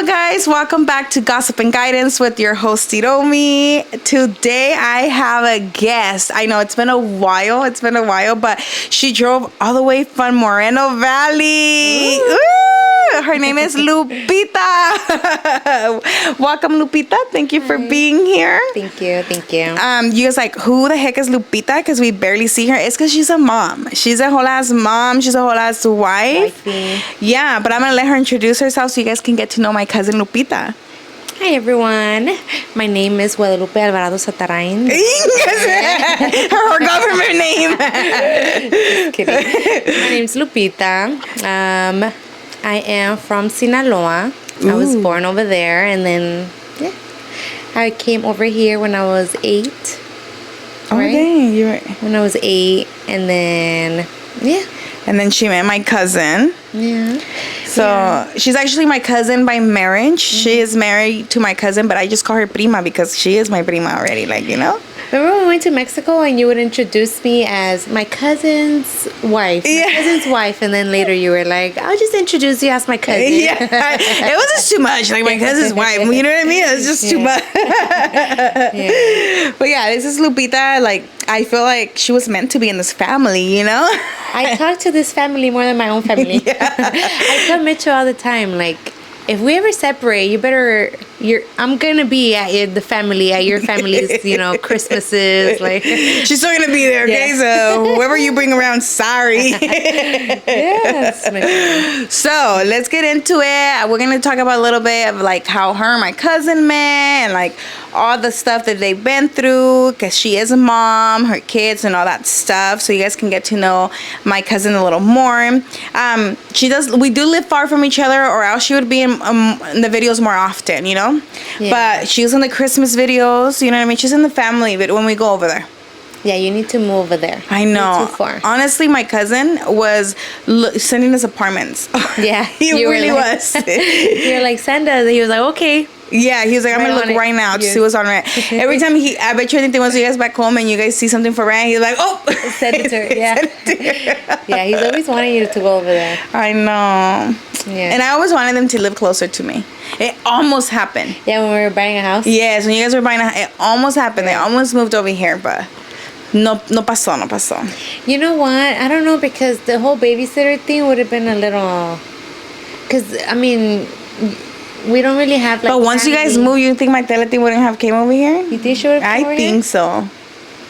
Hello guys, welcome back to Gossip and Guidance with your host Hiromi. Today I have a guest. I know it's been a while, but she drove all the way from Moreno Valley. Ooh. Her name is Lupita. Welcome, Lupita. Thank you for being here. Thank you. You guys like, who the heck is Lupita? Because we barely see her. It's because she's a mom. She's a whole ass mom. She's a whole ass wife. Wifey. Yeah, but I'm gonna let her introduce herself so you guys can get to know my cousin Lupita. Hi everyone. My name is Guadalupe Alvarado Satarain. Her government name. Just kidding. My name's Lupita. I am from Sinaloa. I was born over there, and then I came over here when I was 8. Oh, right? dang, you're right. When I was 8, and then And then she met my cousin. Yeah. So she's actually my cousin by marriage. She is married to my cousin, but I just call her prima because she is my prima already, like, you know? Remember when we went to Mexico and you would introduce me as my cousin's wife? Yeah. My cousin's wife, and then later you were like, I'll just introduce you as my cousin. Yeah. It was just too much. Like, my cousin's wife. You know what I mean? It was just too much. But yeah, this is Lupita. Like, I feel like she was meant to be in this family, you know? I talk to this family more than my own family. I tell Mitchell all the time, like, if we ever separate, I'm gonna be at your family's, you know, Christmases. Like, she's still gonna be there, okay? So whoever you bring around, sorry. Yes. So let's get into it. We're gonna talk about a little bit of like how her and my cousin met, and like all the stuff that they've been through, because she is a mom, her kids, and all that stuff. So you guys can get to know my cousin a little more. We do live far from each other, or else she would be in the videos more often, you know. Yeah. But she's in the Christmas videos, you know what I mean. She's in the family when we go over there. Yeah, you need to move over there. I know. You're too far. Honestly, my cousin was sending us apartments. Yeah, he really was. You're like, send us. He was like, okay. Yeah, he was like, I'm gonna look right now to see what's on rent. Every time I bet you anything, once you guys back home and you guys see something for rent, he's like, oh, send it to her. Yeah. Yeah, he's always wanting you to go over there. I know. Yeah. And I always wanted them to live closer to me. It almost happened. Yeah, when we were buying a house. Yes, when you guys were buying a house, it almost happened. They almost moved over here, but no pasó. You know what? I don't know, because the whole babysitter thing would have been a little. Because I mean, we don't really have like. But once you guys move, you think my tele thing wouldn't have came over here? You think she would have? I think so.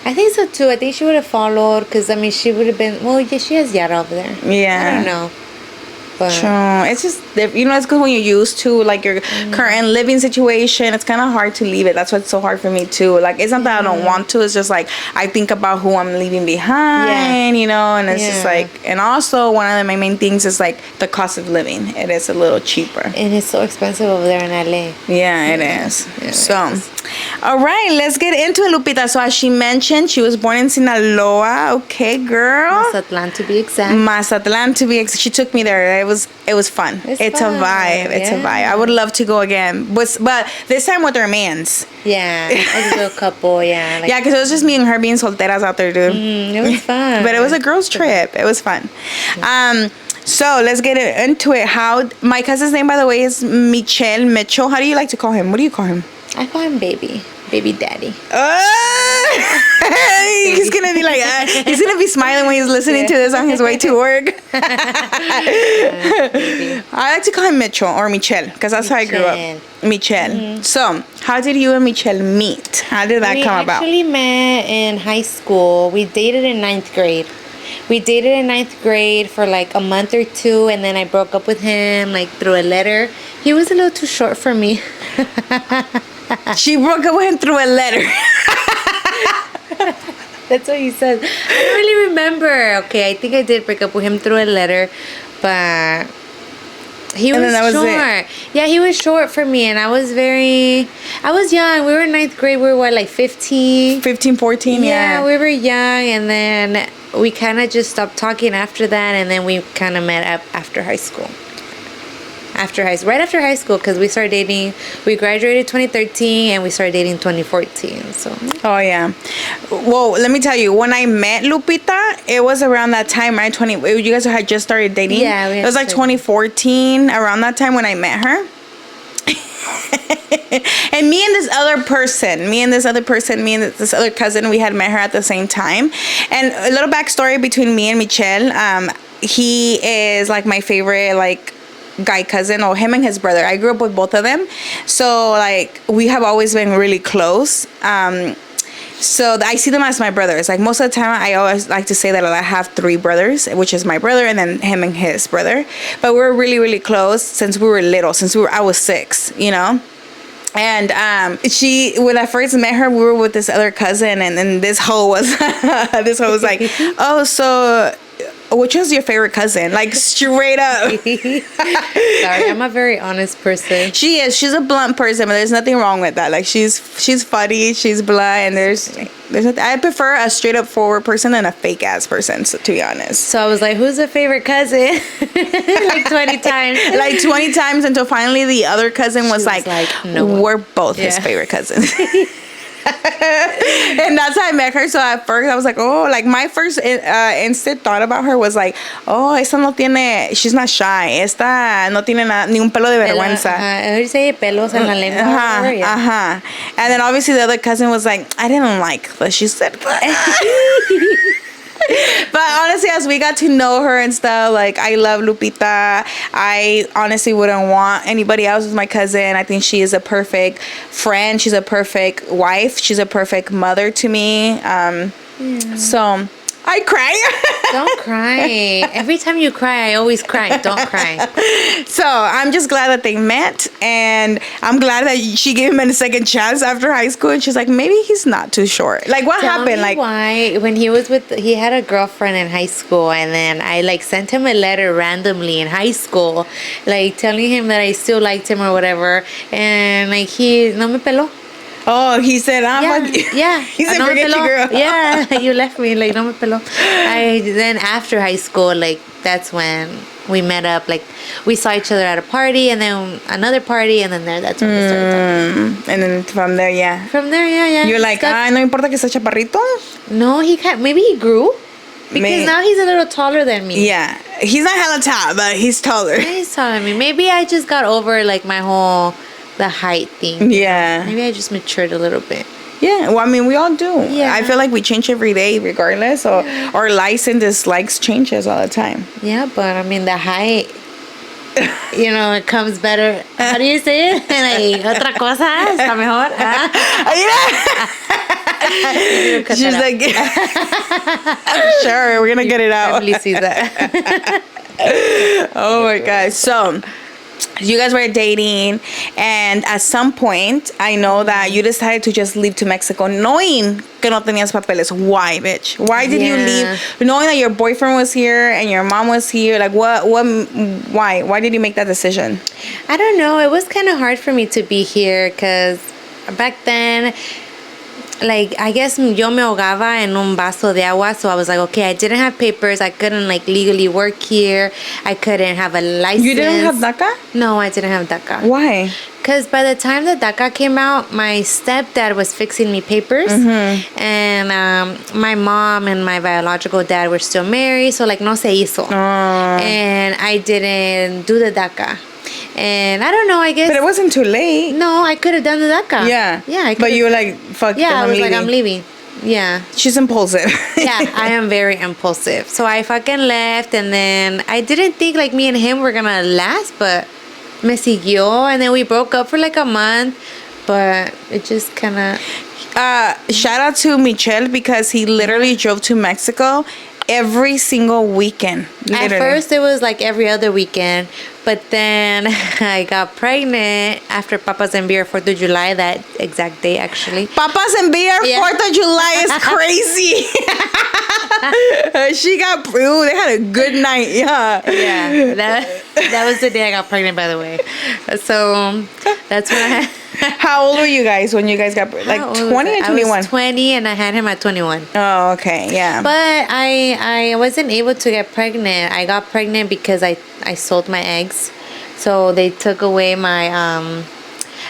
I think so too. I think she would have followed, because I mean, she would have been. Well, yeah, she has Yara over there. Yeah. I don't know. But true. It's just, you know, it's because when you're used to like your current living situation, it's kind of hard to leave it. That's what's so hard for me too. Like, it's not that I don't want to. It's just like I think about who I'm leaving behind, you know, and it's just like, and also one of my main things is like the cost of living. It is a little cheaper. And it's so expensive over there in LA. Yeah, it is. All right, let's get into it, Lupita. So as she mentioned, she was born in Sinaloa. Okay, girl. Mazatlan to be exact. She took me there. It was fun. It's fun. A vibe. It's a vibe. I would love to go again, but this time with our mans. Yeah, as a little couple. Yeah. Yeah, because it was just me and her being solteras out there, dude. It was fun. But it was a girls' trip. It was fun. So let's get into it. My cousin's name, by the way, is Mitchell. How do you like to call him? What do you call him? I call him baby daddy. He's gonna be like, he's gonna be smiling when he's listening to this on his way to work. I like to call him Mitchell or Michelle, because that's how I grew up. Michelle. So how did you and Michelle meet? How did that come about? We actually met in high school. We dated in 9th grade. For like a month or 2, and then I broke up with him like through a letter. He was a little too short for me. She broke up with him through a letter. That's what he says. I don't really remember. Okay, I think I did break up with him through a letter, but he was short. Yeah, he was short for me, and I was young. We were in 9th grade. We were what, like 15? 15, 14, yeah. We were young, and then we kind of just stopped talking after that, and then we kind of met up after high school. Right after high school, because we started dating. We graduated 2013 and we started dating 2014. So. Oh yeah. Well, let me tell you, when I met Lupita, it was around that time, right? You guys had just started dating. Yeah. It was like 2014, around that time when I met her. And me and this other cousin, we had met her at the same time. And a little backstory between me and Michelle. He is like my favorite like guy cousin, or him and his brother. I grew up with both of them, so like we have always been really close. So I see them as my brothers. Like most of the time, I always like to say that I have 3 brothers, which is my brother and then him and his brother. But we're really, really close since we were little. I was 6, you know. And when I first met her, we were with this other cousin, and then this hoe was like, oh, so which was your favorite cousin? Like straight up. Sorry, I'm a very honest person. She is. She's a blunt person, but there's nothing wrong with that. Like she's funny, she's blunt, and there's nothing. I prefer a straight up forward person than a fake ass person, so, to be honest. So I was like, who's a favorite cousin? Like 20 times. Like 20 times until finally the other cousin was like, no, we're both his favorite cousins. And that's how I met her. So at first I was like, oh, like my first instant thought about her was like, oh, esta no tiene, she's not shy, esta no tiene ni un pelo de vergüenza. I heard you say pelos en la lengua. And then obviously the other cousin was like, I didn't like what she said. But honestly, as we got to know her and stuff, like I love Lupita. I honestly wouldn't want anybody else as my cousin. I think she is a perfect friend. She's a perfect wife. She's a perfect mother to me. So I cry. Don't cry. Every time you cry, I always cry. Don't cry. So I'm just glad that they met, and I'm glad that she gave him a second chance after high school. And she's like, maybe he's not too short. Like, what happened? Like, why? When he had a girlfriend in high school, and then I like sent him a letter randomly in high school, like telling him that I still liked him or whatever, and like he no me peló. Oh, he said, yeah. He said, forget you, girl. Yeah, you left me, like, no me peló. Then after high school, like, that's when we met up. Like, we saw each other at a party, and then another party, and then that's when we started talking. And then from there, yeah. You're like, no importa que sea chaparrito? No, maybe he grew. Because now he's a little taller than me. Yeah. He's not hella tall, but he's taller. Yeah, he's taller than me. Maybe I just got over, like, the height thing. Yeah. Maybe I just matured a little bit. Yeah. Well, I mean, we all do. Yeah. I feel like we change every day regardless. Or our likes and dislikes changes all the time. Yeah, but I mean, the height, you know, it comes better. How do you say it? Like, otra cosa está mejor. She's like, sure, we're going to get it out. Emily sees that. Oh my God. So you guys were dating, and at some point I know that you decided to just leave to Mexico knowing que no tenías papeles. Why, bitch? Why did you leave knowing that your boyfriend was here and your mom was here? Like, why did you make that decision? I don't know. It was kind of hard for me to be here because back then, like, I guess yo me ahogaba en un vaso de agua. So I was like, okay, I didn't have papers. I couldn't, like, legally work here. I couldn't have a license. You didn't have DACA? No, I didn't have DACA. Why? Because by the time that DACA came out, my stepdad was fixing me papers. Mm-hmm. And my mom and my biological dad were still married. So, like, no se hizo. And I didn't do the DACA. And I don't know, I guess. But it wasn't too late. No, I could have done the DACA. Yeah. Yeah, but you were like, fuck, yeah, I'm leaving. Like, I'm leaving. Yeah. She's impulsive. Yeah, I am very impulsive. So I fucking left, and then I didn't think, like, me and him were gonna last, but me siguió, and then we broke up for like a month, but it just kind of... Shout out to Michelle, because he literally drove to Mexico every single weekend. Literally. At first, it was like every other weekend, but then I got pregnant after Papas and Beer 4th of July, that exact day, actually. Papas and Beer 4th of July is crazy. She got, they had a good night, yeah. Yeah, that was the day I got pregnant, by the way. So that's when I... How old were you guys when you guys got, like, 20 or 21? I was 20 and I had him at 21. Oh, okay, yeah. But I wasn't able to get pregnant. I got pregnant because I sold my eggs. So they took away my,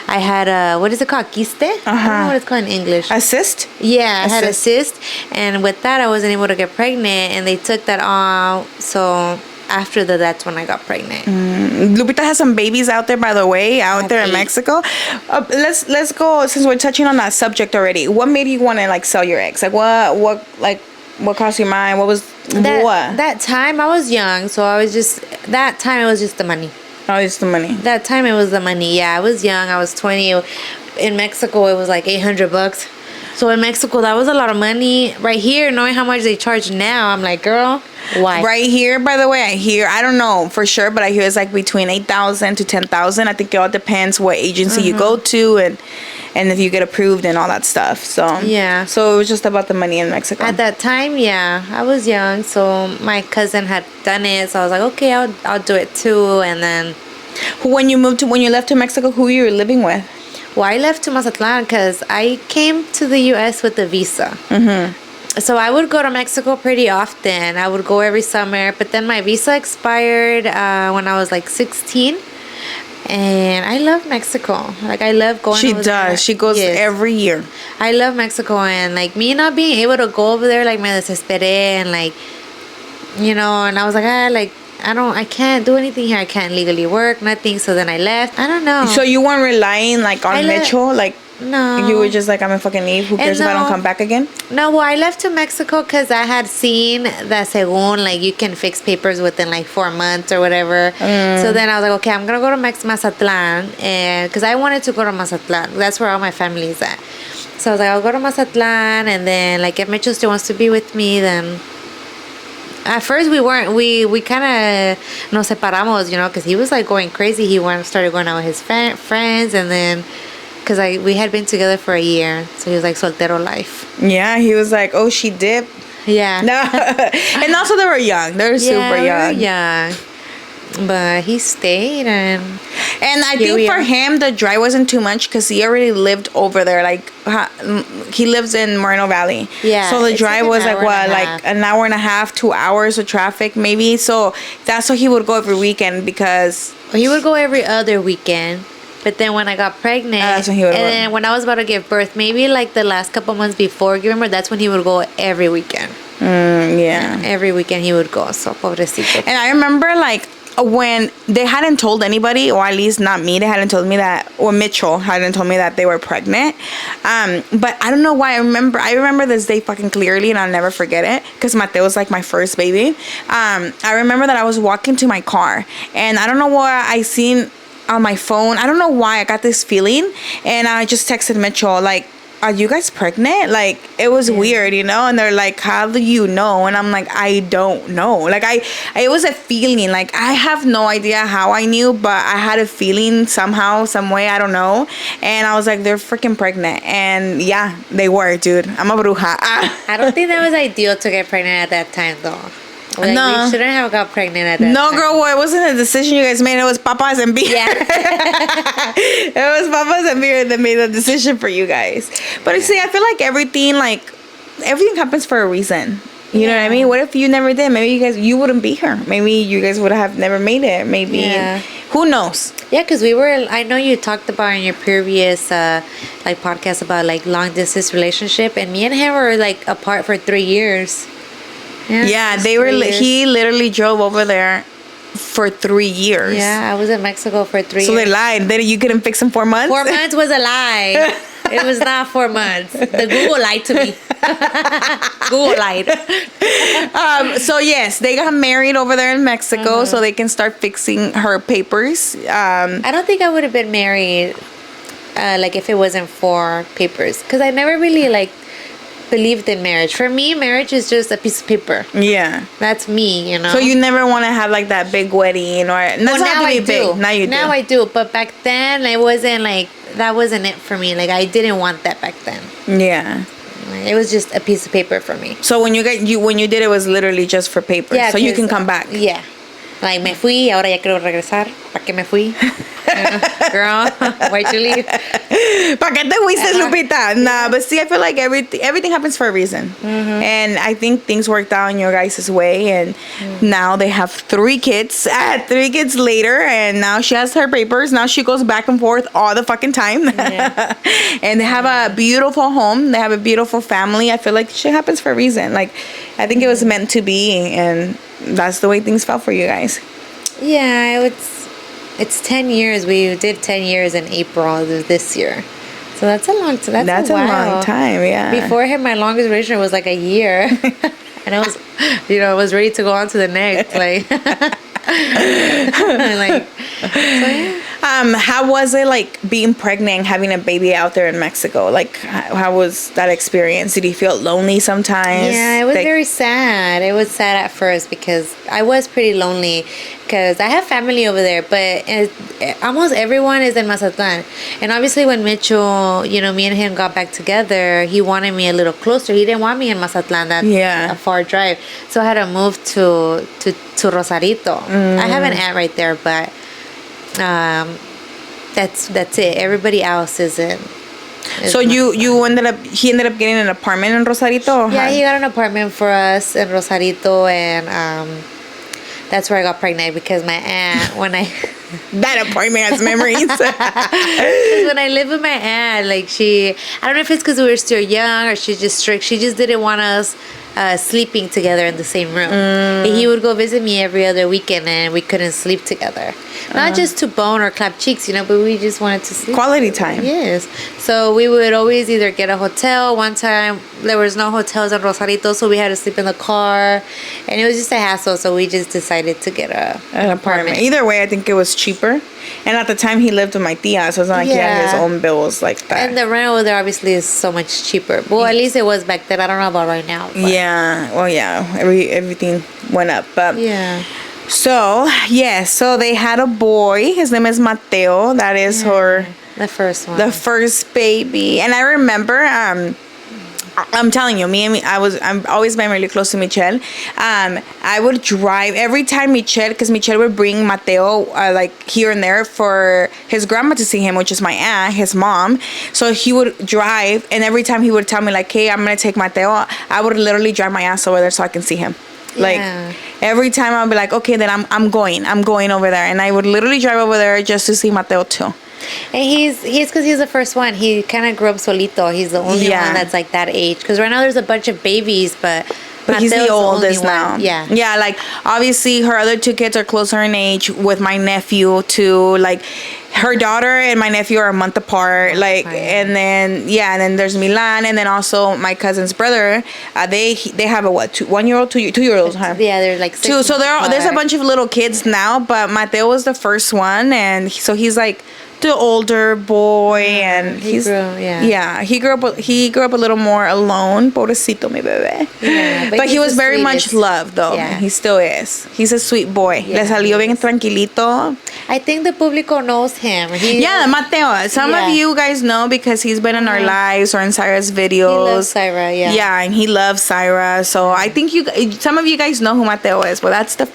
I had a, what is it called? Quiste? I don't know what it's called in English. A cyst? Yeah, I had a cyst. And with that, I wasn't able to get pregnant. And they took that off. So after that's when I got pregnant. Lupita has some babies out there, by the way, out there in Mexico. Let's go, since we're touching on that subject already. What made you want to like sell your eggs? Like what crossed your mind? What was that time? I was young, so I was just that time. It was just the money. Oh, it's the money. That time it was the money. Yeah, I was young. I was 20. In Mexico, it was like $800. So in Mexico, that was a lot of money. Right here, knowing how much they charge now, I'm like, girl, why? Right here, by the way, I don't know for sure, but I hear it's like between 8,000 to 10,000. I think it all depends what agency you go to and if you get approved and all that stuff. So yeah. So it was just about the money in Mexico. At that time, yeah, I was young, so my cousin had done it, so I was like, okay, I'll do it too. And then when you left to Mexico, who you were living with? Well, I left to Mazatlan because I came to the U.S. with a visa. So I would go to Mexico pretty often. I would go every summer, but then my visa expired when I was like 16. And I love Mexico. Like, I love going over there. She does. She goes every year. I love Mexico. And, like, me not being able to go over there, like, me desesperé. And, like, you know, and I was like, I can't do anything here. I can't legally work, nothing. So then I left. I don't know. So you weren't relying, like, on Mitchell? Like, no. You were just like, I'm gonna fucking leave. Who cares if I don't come back again? No, well, I left to Mexico because I had seen that según, like, you can fix papers within, like, 4 months or whatever. So then I was like, okay, I'm gonna go to Mazatlan. Because I wanted to go to Mazatlan. That's where all my family is at. So I was like, I'll go to Mazatlan. And then, like, if Mitchell still wants to be with me, then... At first, we kind of nos separamos, you know, because he was, like, going crazy. He started going out with his friends, and then, because we had been together for a year, so he was, like, soltero life. Yeah, he was like, oh, she dipped. Yeah. No. And also, they were young. They were super young. Yeah. But he stayed, and I think for him the drive wasn't too much because he already lived over there. Like he lives in Moreno Valley. Yeah. So the drive was like like an hour and a half, 2 hours of traffic maybe. So that's why he would go every weekend because he would go every other weekend. But then when I got pregnant, that's when he would then when I was about to give birth, maybe like the last couple months before giving birth, that's when he would go every weekend. Yeah. Every weekend he would go. So pobrecito. And I remember like when they hadn't told anybody, or at least not me, they hadn't told me that, or Mitchell hadn't told me that they were pregnant. But I don't know why I remember this day fucking clearly, and I'll never forget it because Mateo was like my first baby. I remember that I was walking to my car, and I don't know what I seen on my phone. I don't know why I got this feeling, and I just texted Mitchell like, are you guys pregnant? Like, it was weird, you know? And they're like, how do you know? And I'm like, I don't know. Like, it was a feeling. Like, I have no idea how I knew, but I had a feeling somehow, some way, I don't know. And I was like, they're freaking pregnant. And yeah, they were, dude. I'm a bruja. I don't think that was ideal to get pregnant at that time, though. Like, no. We shouldn't have got pregnant at that time. No, girl, well, it wasn't a decision you guys made. It was papas and beer. Yeah. It was papas and beer that made the decision for you guys. But see, I feel like everything happens for a reason. You know what I mean? What if you never did? Maybe you wouldn't be here. Maybe you guys would have never made it. Maybe. Yeah. Who knows? Yeah, because I know you talked about in your previous podcast about like long distance relationship, and me and him were like apart for 3 years. Yeah, they were. He literally drove over there for 3 years. Yeah, I was in Mexico for 3 years. So they lied. You couldn't fix him 4 months? 4 months was a lie. It was not 4 months. The Google lied to me. Google lied. So yes, they got married over there in Mexico, so they can start fixing her papers. I don't think I would have been married, like if it wasn't for papers, because I never really believed in marriage. For me, marriage is just a piece of paper. Yeah, that's me, you know. So you never want to have like that big wedding, or now I do. Big. Now you do. Now I do, but back then it wasn't that wasn't it for me. Like I didn't want that back then. Yeah. It was just a piece of paper for me. So when you did it was literally just for paper. Yeah, so you can come back. Yeah. Like, me fui, ahora ya quiero regresar. ¿Para qué me fui? Girl, why'd you leave? ¿Para qué te fuiste, Lupita? Nah, but see, I feel like everything happens for a reason. And I think things worked out in your guys' way. And now they have 3 kids. 3 kids later. And now she has her papers. Now she goes back and forth all the fucking time. Yeah. And they have a beautiful home. They have a beautiful family. I feel like shit happens for a reason. Like, I think it was meant to be, and that's the way things felt for you guys. Yeah, it's 10 years. We did 10 years in April of this year. So that's a long time. That's a long time, yeah. Before him, my longest relationship was like a year. And I was, I was ready to go on to the next. Like, how was it like being pregnant and having a baby out there in Mexico? Like, how was that experience? Did you feel lonely sometimes? Yeah, it was very sad. It was sad at first because I was pretty lonely because I have family over there, but almost everyone is in Mazatlan. And obviously when Mitchell, me and him got back together, he wanted me a little closer. He didn't want me in Mazatlan. That's a far drive. So I had to move to Rosarito. I have an aunt right there, but that's it. Everybody else isn't. So he ended up getting an apartment in Rosarito? Yeah, he got an apartment for us in Rosarito, and that's where I got pregnant because my aunt, that apartment has memories. When I lived with my aunt, like I don't know if it's because we were still young or she's just strict. She just didn't want us sleeping together in the same room. And he would go visit me every other weekend, and we couldn't sleep together. Not just to bone or clap cheeks, but we just wanted to sleep. Quality time. Yes. So we would always either get a hotel. One time there was no hotels in Rosarito, so we had to sleep in the car, and it was just a hassle. So we just decided to get an apartment. Either way, I think it was cheaper. And at the time, he lived with my tia, so it's not like he had his own bills like that. And the rent over there obviously is so much cheaper. Well, at least it was back then. I don't know about right now. But. Yeah. Well, yeah. Everything went up, but yeah. So so they had a boy. His name is Mateo. That is the first one. The first baby. And I remember, I'm telling you, I've always been really close to Michelle. I would drive every time because Michelle would bring Mateo like here and there for his grandma to see him, which is my aunt, his mom. So he would drive, and every time he would tell me like, "Hey, I'm gonna take Mateo," I would literally drive my ass over there so I can see him. Like every time I'd be like, okay, then I'm going over there, and I would literally drive over there just to see Mateo too. And he's because he's the first one. He kind of grew up solito. He's the only one that's like that age. Because right now there's a bunch of babies, but he's the oldest now. Yeah. Like obviously her other two kids are closer in age with my nephew too. Like her daughter and my nephew are a month apart. And then there's Milan, and then also my cousin's brother. They have a 1 year old, 2 year olds. Huh? Yeah, they're like 6 two. So there's a bunch of little kids now, but Mateo was the first one, and so he's like the older boy, and he grew up a little more alone. Pobrecito mi bebé. Yeah, but he was very much loved though. Yeah. He still is. He's a sweet boy. Le salió bien tranquilito. I think the público knows him. Mateo. Some of you guys know because he's been in our lives or in Syra's videos. He loves Syra, Yeah, and he loves Syra. So I think some of you guys know who Mateo is. But that's the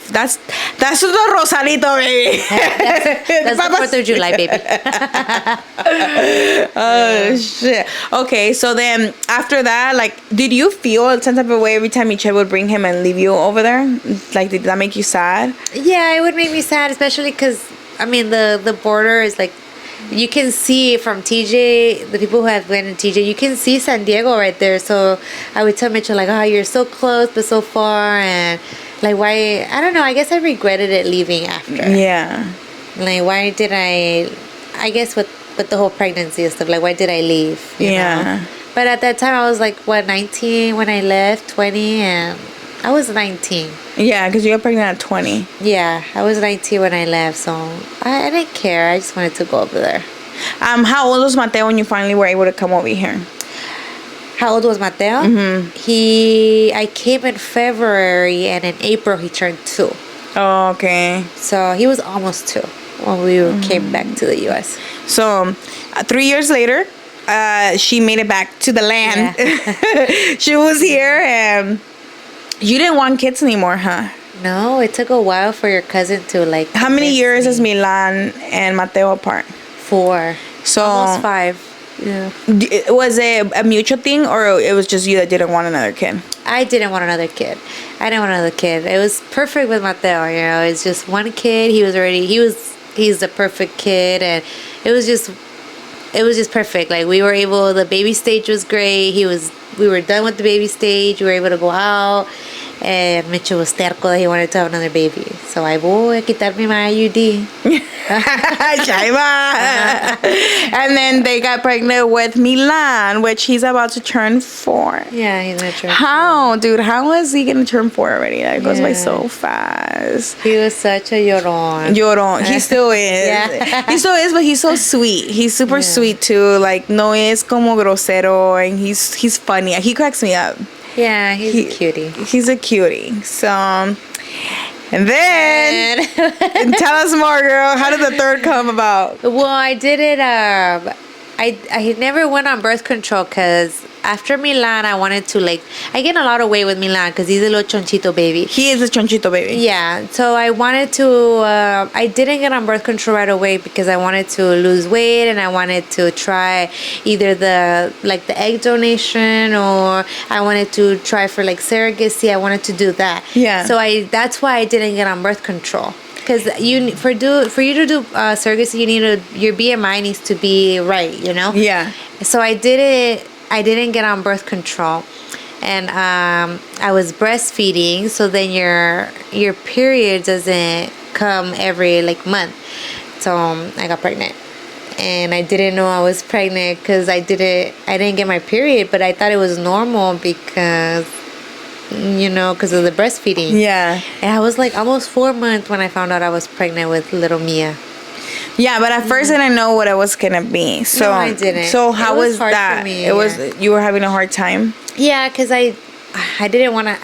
Rosarito, baby. that's the 4th of July, baby. Oh shit. Okay, so then after that, like, did you feel some type of way every time Michelle would bring him and leave you over there? Like, did that make you sad? Yeah, it would make me sad, especially because the border is like, you can see from TJ, the people who have been to TJ, you can see San Diego right there. So I would tell Mitchell like, oh, you're so close but so far, and like, why? I don't know. I guess I regretted it leaving after. Yeah. Like, why did I guess with the whole pregnancy and stuff, like, why did I leave? You know? But at that time, I was like, 19 when I left, 20, and I was 19. Yeah, because you got pregnant at 20. Yeah, I was 19 when I left, so I didn't care. I just wanted to go over there. How old was Mateo when you finally were able to come over here? How old was Mateo? Mm-hmm. I came in February, and in April, he turned 2. Oh, okay. So he was almost 2. When we came back to the U.S. So, 3 years later, she made it back to the land. Yeah. She was here, and you didn't want kids anymore, huh? No, it took a while for your cousin to like. How many years is Milan and Mateo apart? 4. So almost 5. Yeah. Was it a mutual thing, or it was just you that didn't want another kid? I didn't want another kid. It was perfect with Mateo. It's just one kid. He's the perfect kid, and it was just it was just perfect. Like we were able, the baby stage was great. We were done with the baby stage. We were able to go out. And Mitchell was terco that he wanted to have another baby. So I voy a quitarme my IUD. And then they got pregnant with Milan, which he's about to turn 4. Yeah, he's going to turn 4. How? Dude, how is he going to turn 4 already? That goes by so fast. He was such a llorón. He still is. Yeah. He still is, but he's so sweet. He's super sweet too. Like, no es como grosero, and he's funny. He cracks me up. Yeah, he's a cutie. He's a cutie. So, and then, and tell us more, girl. How did the third come about? Well, I did it. I never went on birth control because after Milan, I wanted to I gained a lot of weight with Milan because he's a little chonchito baby. He is a chonchito baby. Yeah, so I wanted to. I didn't get on birth control right away because I wanted to lose weight and I wanted to try either the egg donation or I wanted to try for surrogacy. I wanted to do that. Yeah. So that's why I didn't get on birth control. Because for you to do surrogacy, your BMI needs to be right, Yeah. So I did it. I didn't get on birth control, and I was breastfeeding. So then your period doesn't come every month. So I got pregnant, and I didn't know I was pregnant because I didn't get my period, but I thought it was normal because of the breastfeeding. Yeah. And I was almost 4 months when I found out I was pregnant with little Mia. Yeah, but at first I didn't know what it was gonna be. So no, I didn't. So how was hard that? for me, You were having a hard time. Yeah, because I didn't want to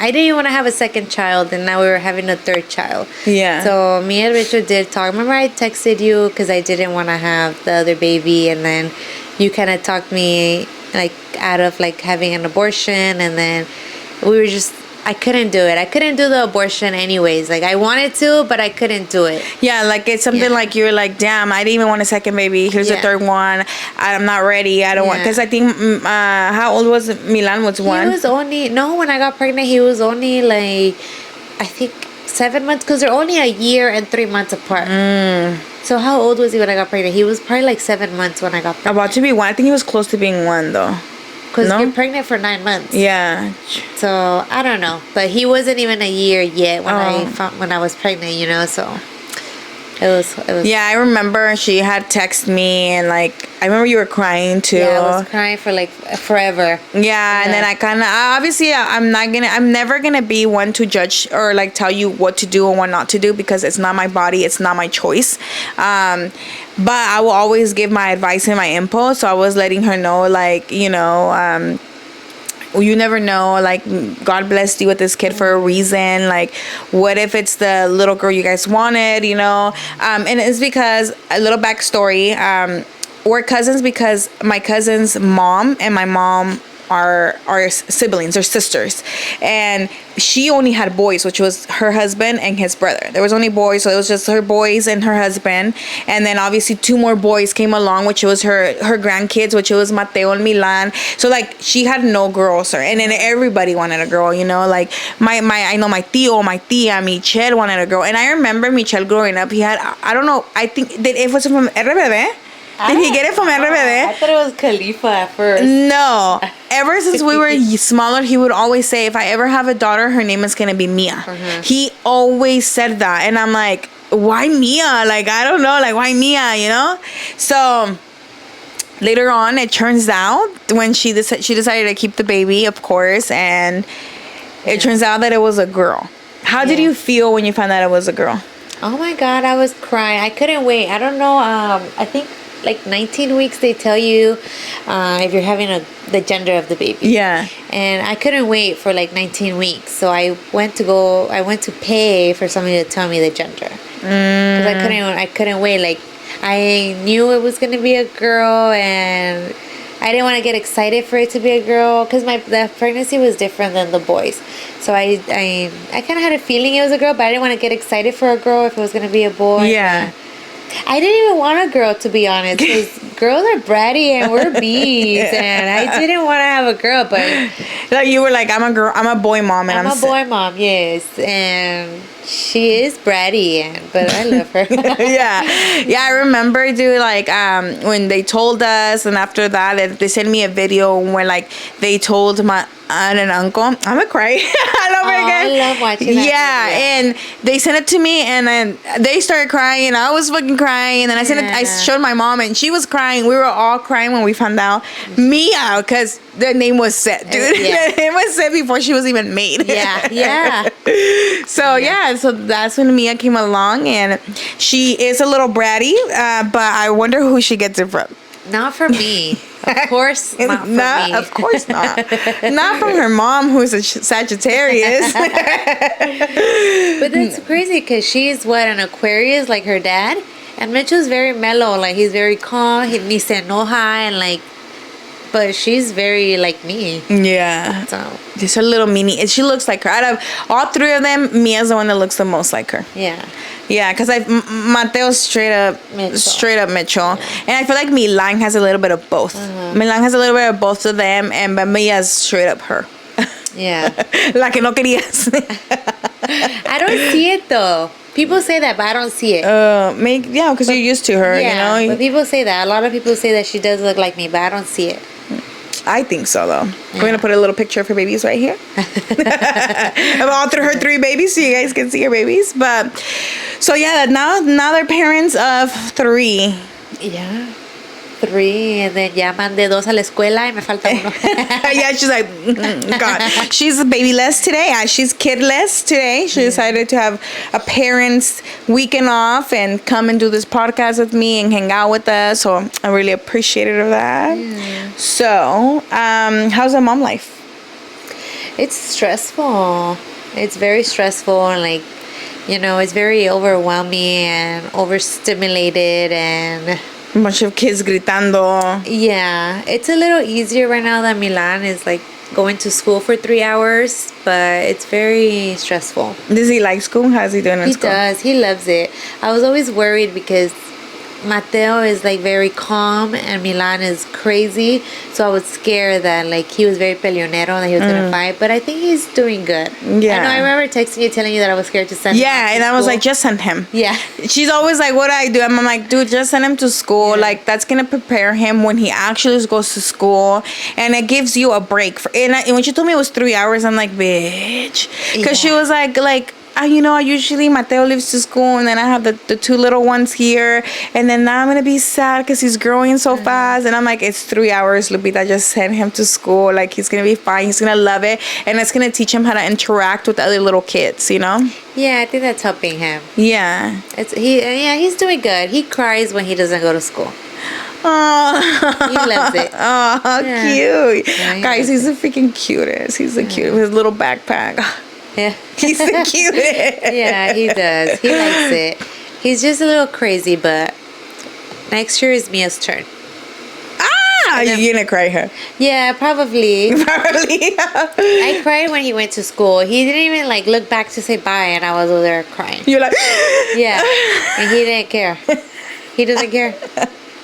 have a second child, and now we were having a third child. Yeah. So me and Richard did talk. Remember, I texted you because I didn't want to have the other baby, and then you kind of talked me out of having an abortion, and then we were just. I couldn't do it. I couldn't do the abortion anyways. I wanted to, but I couldn't do it. Yeah, it's something you're damn, I didn't even want a second baby. Here's the third one. I'm not ready. I don't want... Because I think... how old was Milan? Was 1? He was only... No, when I got pregnant, he was only I think 7 months. Because they're only a year and 3 months apart. So how old was he when I got pregnant? He was probably 7 months when I got pregnant. About to be 1. I think he was close to being 1 though. Because you're pregnant for 9 months. Yeah. So I don't know, but he wasn't even a year yet when I was pregnant. So it was. Yeah, I remember she had texted me and I remember you were crying too. Yeah, I was crying for forever. Yeah, and then I kind of obviously I'm never gonna be one to judge or tell you what to do and what not to do because it's not my body, it's not my choice. But I will always give my advice and my input. So I was letting her know, you never know, God blessed you with this kid for a reason. What if it's the little girl you guys wanted, and it's because, a little backstory, we're cousins because my cousin's mom and my mom are siblings or sisters, and she only had boys, which was her husband and his brother. There was only boys, so it was just her boys and her husband, and then obviously 2 more boys came along, which was her grandkids, which was Mateo and Milan. So she had no girls, and then everybody wanted a girl, I know my tío, my tia, Michelle wanted a girl, and I remember Michelle growing up. He had, I don't know, I think that it was from RBD. Did he get it from RBD? I thought it was Khalifa at first. No. Ever since we were smaller, he would always say, if I ever have a daughter, her name is going to be Mia. Uh-huh. He always said that. And I'm like, why Mia? I don't know. Why Mia, So later on, it turns out when she decided to keep the baby, of course. And it turns out that it was a girl. How did you feel when you found out it was a girl? Oh, my God. I was crying. I couldn't wait. I don't know. I think... 19 weeks they tell you if you're having the gender of the baby. Yeah. And I couldn't wait for 19 weeks, so I went to pay for somebody to tell me the gender because I couldn't wait. I knew it was gonna be a girl, and I didn't want to get excited for it to be a girl because the pregnancy was different than the boys. So I kind of had a feeling it was a girl, but I didn't want to get excited for a girl if it was gonna be a boy. Yeah. I didn't even want a girl, to be honest, because girls are bratty and we're bees, and I didn't want to have a girl, but... You were I'm a girl, I'm a boy mom. And I'm a boy mom, yes, and She is bratty, but I love her. Yeah, I remember, dude, like when they told us, and after that they sent me a video where like they told my aunt and uncle. I'm gonna cry all over again. I love watching that video. And they sent it to me, and then they started crying, and I was fucking crying, and then I showed my mom, and she was crying. We were all crying when we found out Mia, because the name was set, dude. The name was set before she was even made. Yeah. So that's when Mia came along, and she is a little bratty, but I wonder who she gets it from. Not from me. Of course not from me. Of course not. Not from her mom, who's a Sagittarius. But that's crazy because she's an Aquarius like her dad. And Mitchell's very mellow. Like, he's very calm. He ni se enoja and like... But she's very like me. Yeah. So. Just a little mini. She looks like her. Out of all three of them, Mia's the one that looks the most like her. Yeah. Yeah, because Mateo's straight up Mitchell. Yeah. And I feel like Milan has a little bit of both. Milan has a little bit of both of them, but Mia's straight up her. Yeah. La que no querías. I don't see it though. People say that, but I don't see it. Because you're used to her, you know? But people say that. A lot of people say that she does look like me, but I don't see it. I think so, though. Yeah. We're going to put a little picture of her babies right here. Of all her three babies, so you guys can see her babies. But, so yeah, now they're parents of 3. Yeah. 3, and then ya mandé 2 a la escuela y me falta uno. Yeah, she's like, God. She's babyless today. She's kidless today. She decided to have a parents' weekend off and come and do this podcast with me and hang out with us. So I really appreciated her that. Yeah. So, how's the mom life? It's stressful. It's very stressful, and like, you know, it's very overwhelming and overstimulated and... A bunch of kids gritando. Yeah, it's a little easier right now that Milan is like going to school for 3 hours, but it's very stressful. Does he like school? How's he doing in school? He does. He loves it. I was always worried because Mateo is like very calm and Milan is crazy, so I was scared that like he was very peleonero, that he was gonna fight, but I think he's doing good. Yeah, I know. I remember texting you telling you that I was scared to send him to and school. I was like, just send him. Yeah. She's always like, what do I do? I'm like, dude, just send him to school. Yeah. Like, that's gonna prepare him when he actually goes to school, and it gives you a break. And when she told me it was 3 hours, I'm like, bitch, because she was like you know, usually Mateo leaves to school, and then I have the 2 little ones here, and then now I'm gonna be sad because he's growing so fast. And I'm like, it's 3 hours, Lupita. Just send him to school. Like, he's gonna be fine. He's gonna love it, and it's gonna teach him how to interact with other little kids. You know? Yeah, I think that's helping him. Yeah. He's doing good. He cries when he doesn't go to school. Oh, he loves it. Oh, yeah. Cute. Yeah, guys, he's the freaking cutest. He's the cutest with his little backpack. Yeah. He's the cutest. Yeah, he does. He likes it. He's just a little crazy, but next year is Mia's turn. You're gonna cry her. Yeah, probably. Probably. I cried when he went to school. He didn't even like look back to say bye, and I was over there crying. You're like, yeah, and he didn't care. He doesn't care.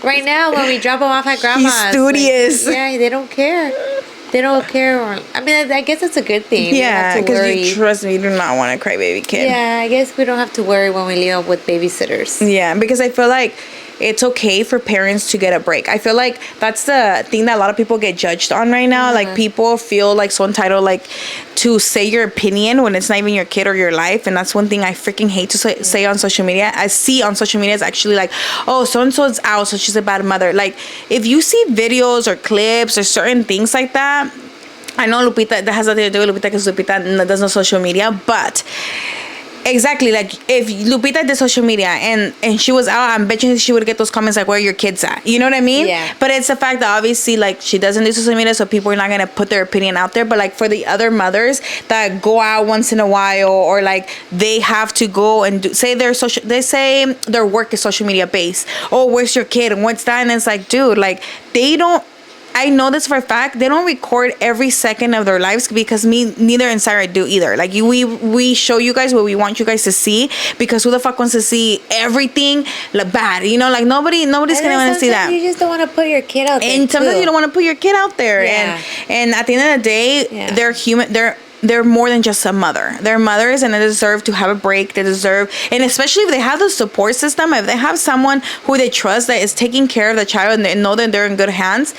Right now, when we drop him off at grandma's, he's studious. Like, yeah, they don't care. They don't care. I mean, I guess it's a good thing. Yeah, because you trust me, you do not want a crybaby kid. Yeah, I guess we don't have to worry when we leave up with babysitters. Yeah, because I feel like it's okay for parents to get a break. I feel like that's the thing that a lot of people get judged on right now. Like, people feel like so entitled, like, to say your opinion when it's not even your kid or your life. And that's one thing I freaking hate to say on social media. I see on social media, it's actually like, oh, so-and-so's out, so she's a bad mother. Like, if you see videos or clips or certain things like that, I know Lupita, that has nothing to do with Lupita because Lupita does no social media, but exactly, like, if Lupita did social media and she was out, I'm betting she would get those comments like, where are your kids at? You know what I mean? Yeah. But it's the fact that obviously, like, she doesn't do social media, so people are not going to put their opinion out there. But, like, for the other mothers that go out once in a while, or, like, they have to go and say their work is social media based. Oh, where's your kid? And what's that? And it's like, dude, like, I know this for a fact. They don't record every second of their lives because neither and Sarah do either. Like, we show you guys what we want you guys to see, because who the fuck wants to see everything like bad? You know, like nobody's gonna want to see that. You just don't want to put your kid out there. And sometimes you don't want to put your kid out there. Yeah. And at the end of the day, they're human. they're more than just a mother. They're mothers, and they deserve to have a break. They deserve, and especially if they have the support system, if they have someone who they trust that is taking care of the child and they know that they're in good hands.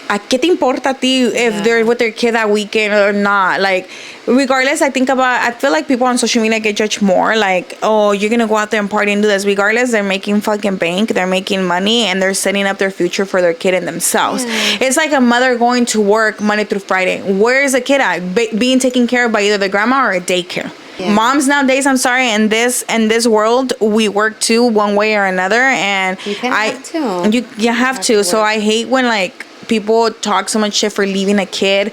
¿A qué te importa a ti if they're with their kid that weekend or not? Like, regardless, I feel like people on social media get judged more. Like, oh, you're going to go out there and party and do this. Regardless, they're making fucking bank. They're making money. And they're setting up their future for their kid and themselves. Yeah. It's like a mother going to work Monday through Friday. Where is the kid at? Being taken care of by either the grandma or a daycare. Yeah. Moms nowadays, I'm sorry, in this world, we work too, one way or another. And you have to. You have to. So I hate when, like, people talk so much shit for leaving a kid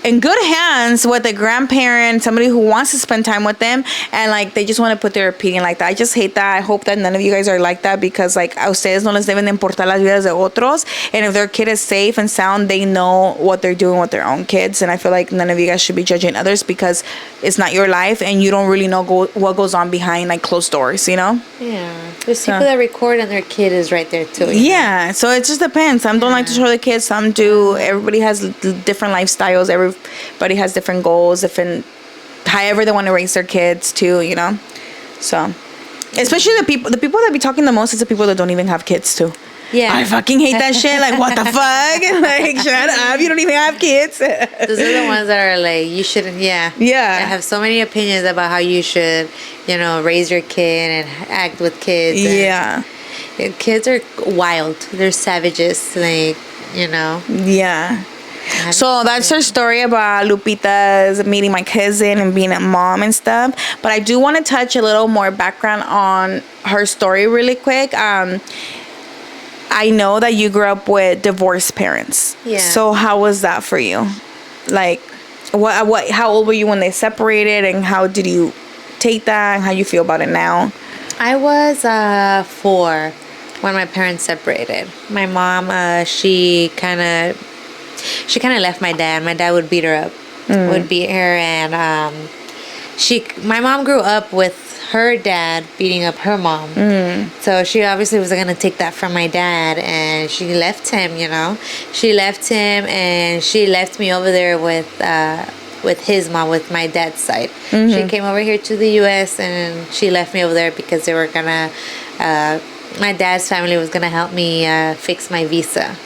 in good hands with a grandparent, somebody who wants to spend time with them, and like they just want to put their opinion like that. I just hate that. I hope that none of you guys are like that, because like a ustedes no les deben de importar las vidas de otros, and if their kid is safe and sound, they know what they're doing with their own kids. And I feel like none of you guys should be judging others, because it's not your life and you don't really know what goes on behind like closed doors, you know? Yeah. There's people that record and their kid is right there too. Yeah, so it just depends. Some don't like to show the kids, some do. Everybody has different lifestyles. Everybody has different goals, however they want to raise their kids too, you know? So, especially the people that be talking the most is the people that don't even have kids too. Yeah. I fucking hate that shit. Like, what the fuck? Like, shut up. You don't even have kids. Those are the ones that are like, you shouldn't, yeah. Yeah. I have so many opinions about how you should, raise your kid and act with kids. Yeah. Kids are wild. They're savages, like, Yeah. So that's her story about Lupita's meeting my cousin and being a mom and stuff. But I do want to touch a little more background on her story really quick. I know that you grew up with divorced parents. Yeah. So how was that for you? Like, how old were you when they separated, and how did you take that, and how you feel about it now? I was 4 when my parents separated. My mom, she kind of left my dad. My dad would beat her up, would beat her, and my mom grew up with her dad beating up her mom. So she obviously was going to take that from my dad, and she left him, She left him, and she left me over there with his mom, with my dad's side. She came over here to the U.S., and she left me over there because they were going to... my dad's family was going to help me fix my visa.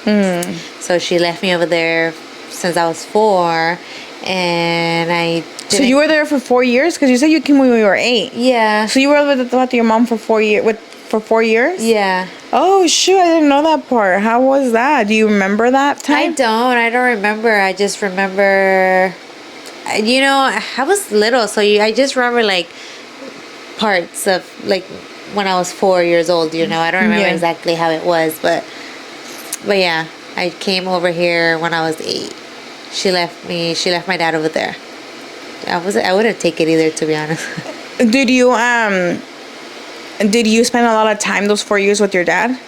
So she left me over there since I was 4, and I... So you were there for 4 years? Because you said you came when you were 8. Yeah. So you were with your mom for 4 years? For 4 years? Yeah. Oh, shoot. I didn't know that part. How was that? Do you remember that time? I don't remember. I just remember... I was little, so I just remember, like, parts of, like, when I was 4 years old, I don't remember exactly how it was, but yeah, I came over here when I was 8. She left my dad over there. I wouldn't take it either, to be honest. Did you spend a lot of time those 4 years with your dad?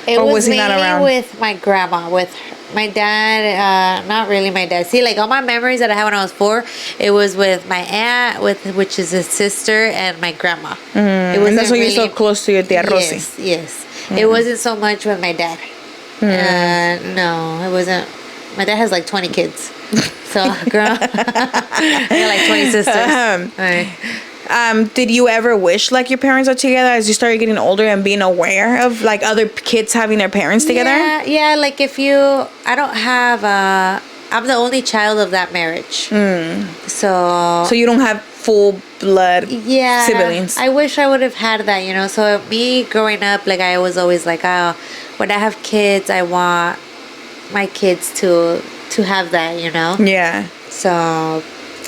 Or was he not around? With my grandma, with my dad, not really my dad. See, like all my memories that I had when I was 4, it was with my aunt, which is his sister, and my grandma. It wasn't, and that's why you're so close to your tia Rosie. Yes. It wasn't so much with my dad. No, it wasn't. My dad has like 20 kids. So, girl, I got like 20 sisters. Did you ever wish like your parents are together as you started getting older and being aware of like other kids having their parents together? Yeah. Like I'm the only child of that marriage. So you don't have full blood siblings. I wish I would have had that, So me growing up, like I was always like, oh, when I have kids, I want my kids to have that, Yeah. So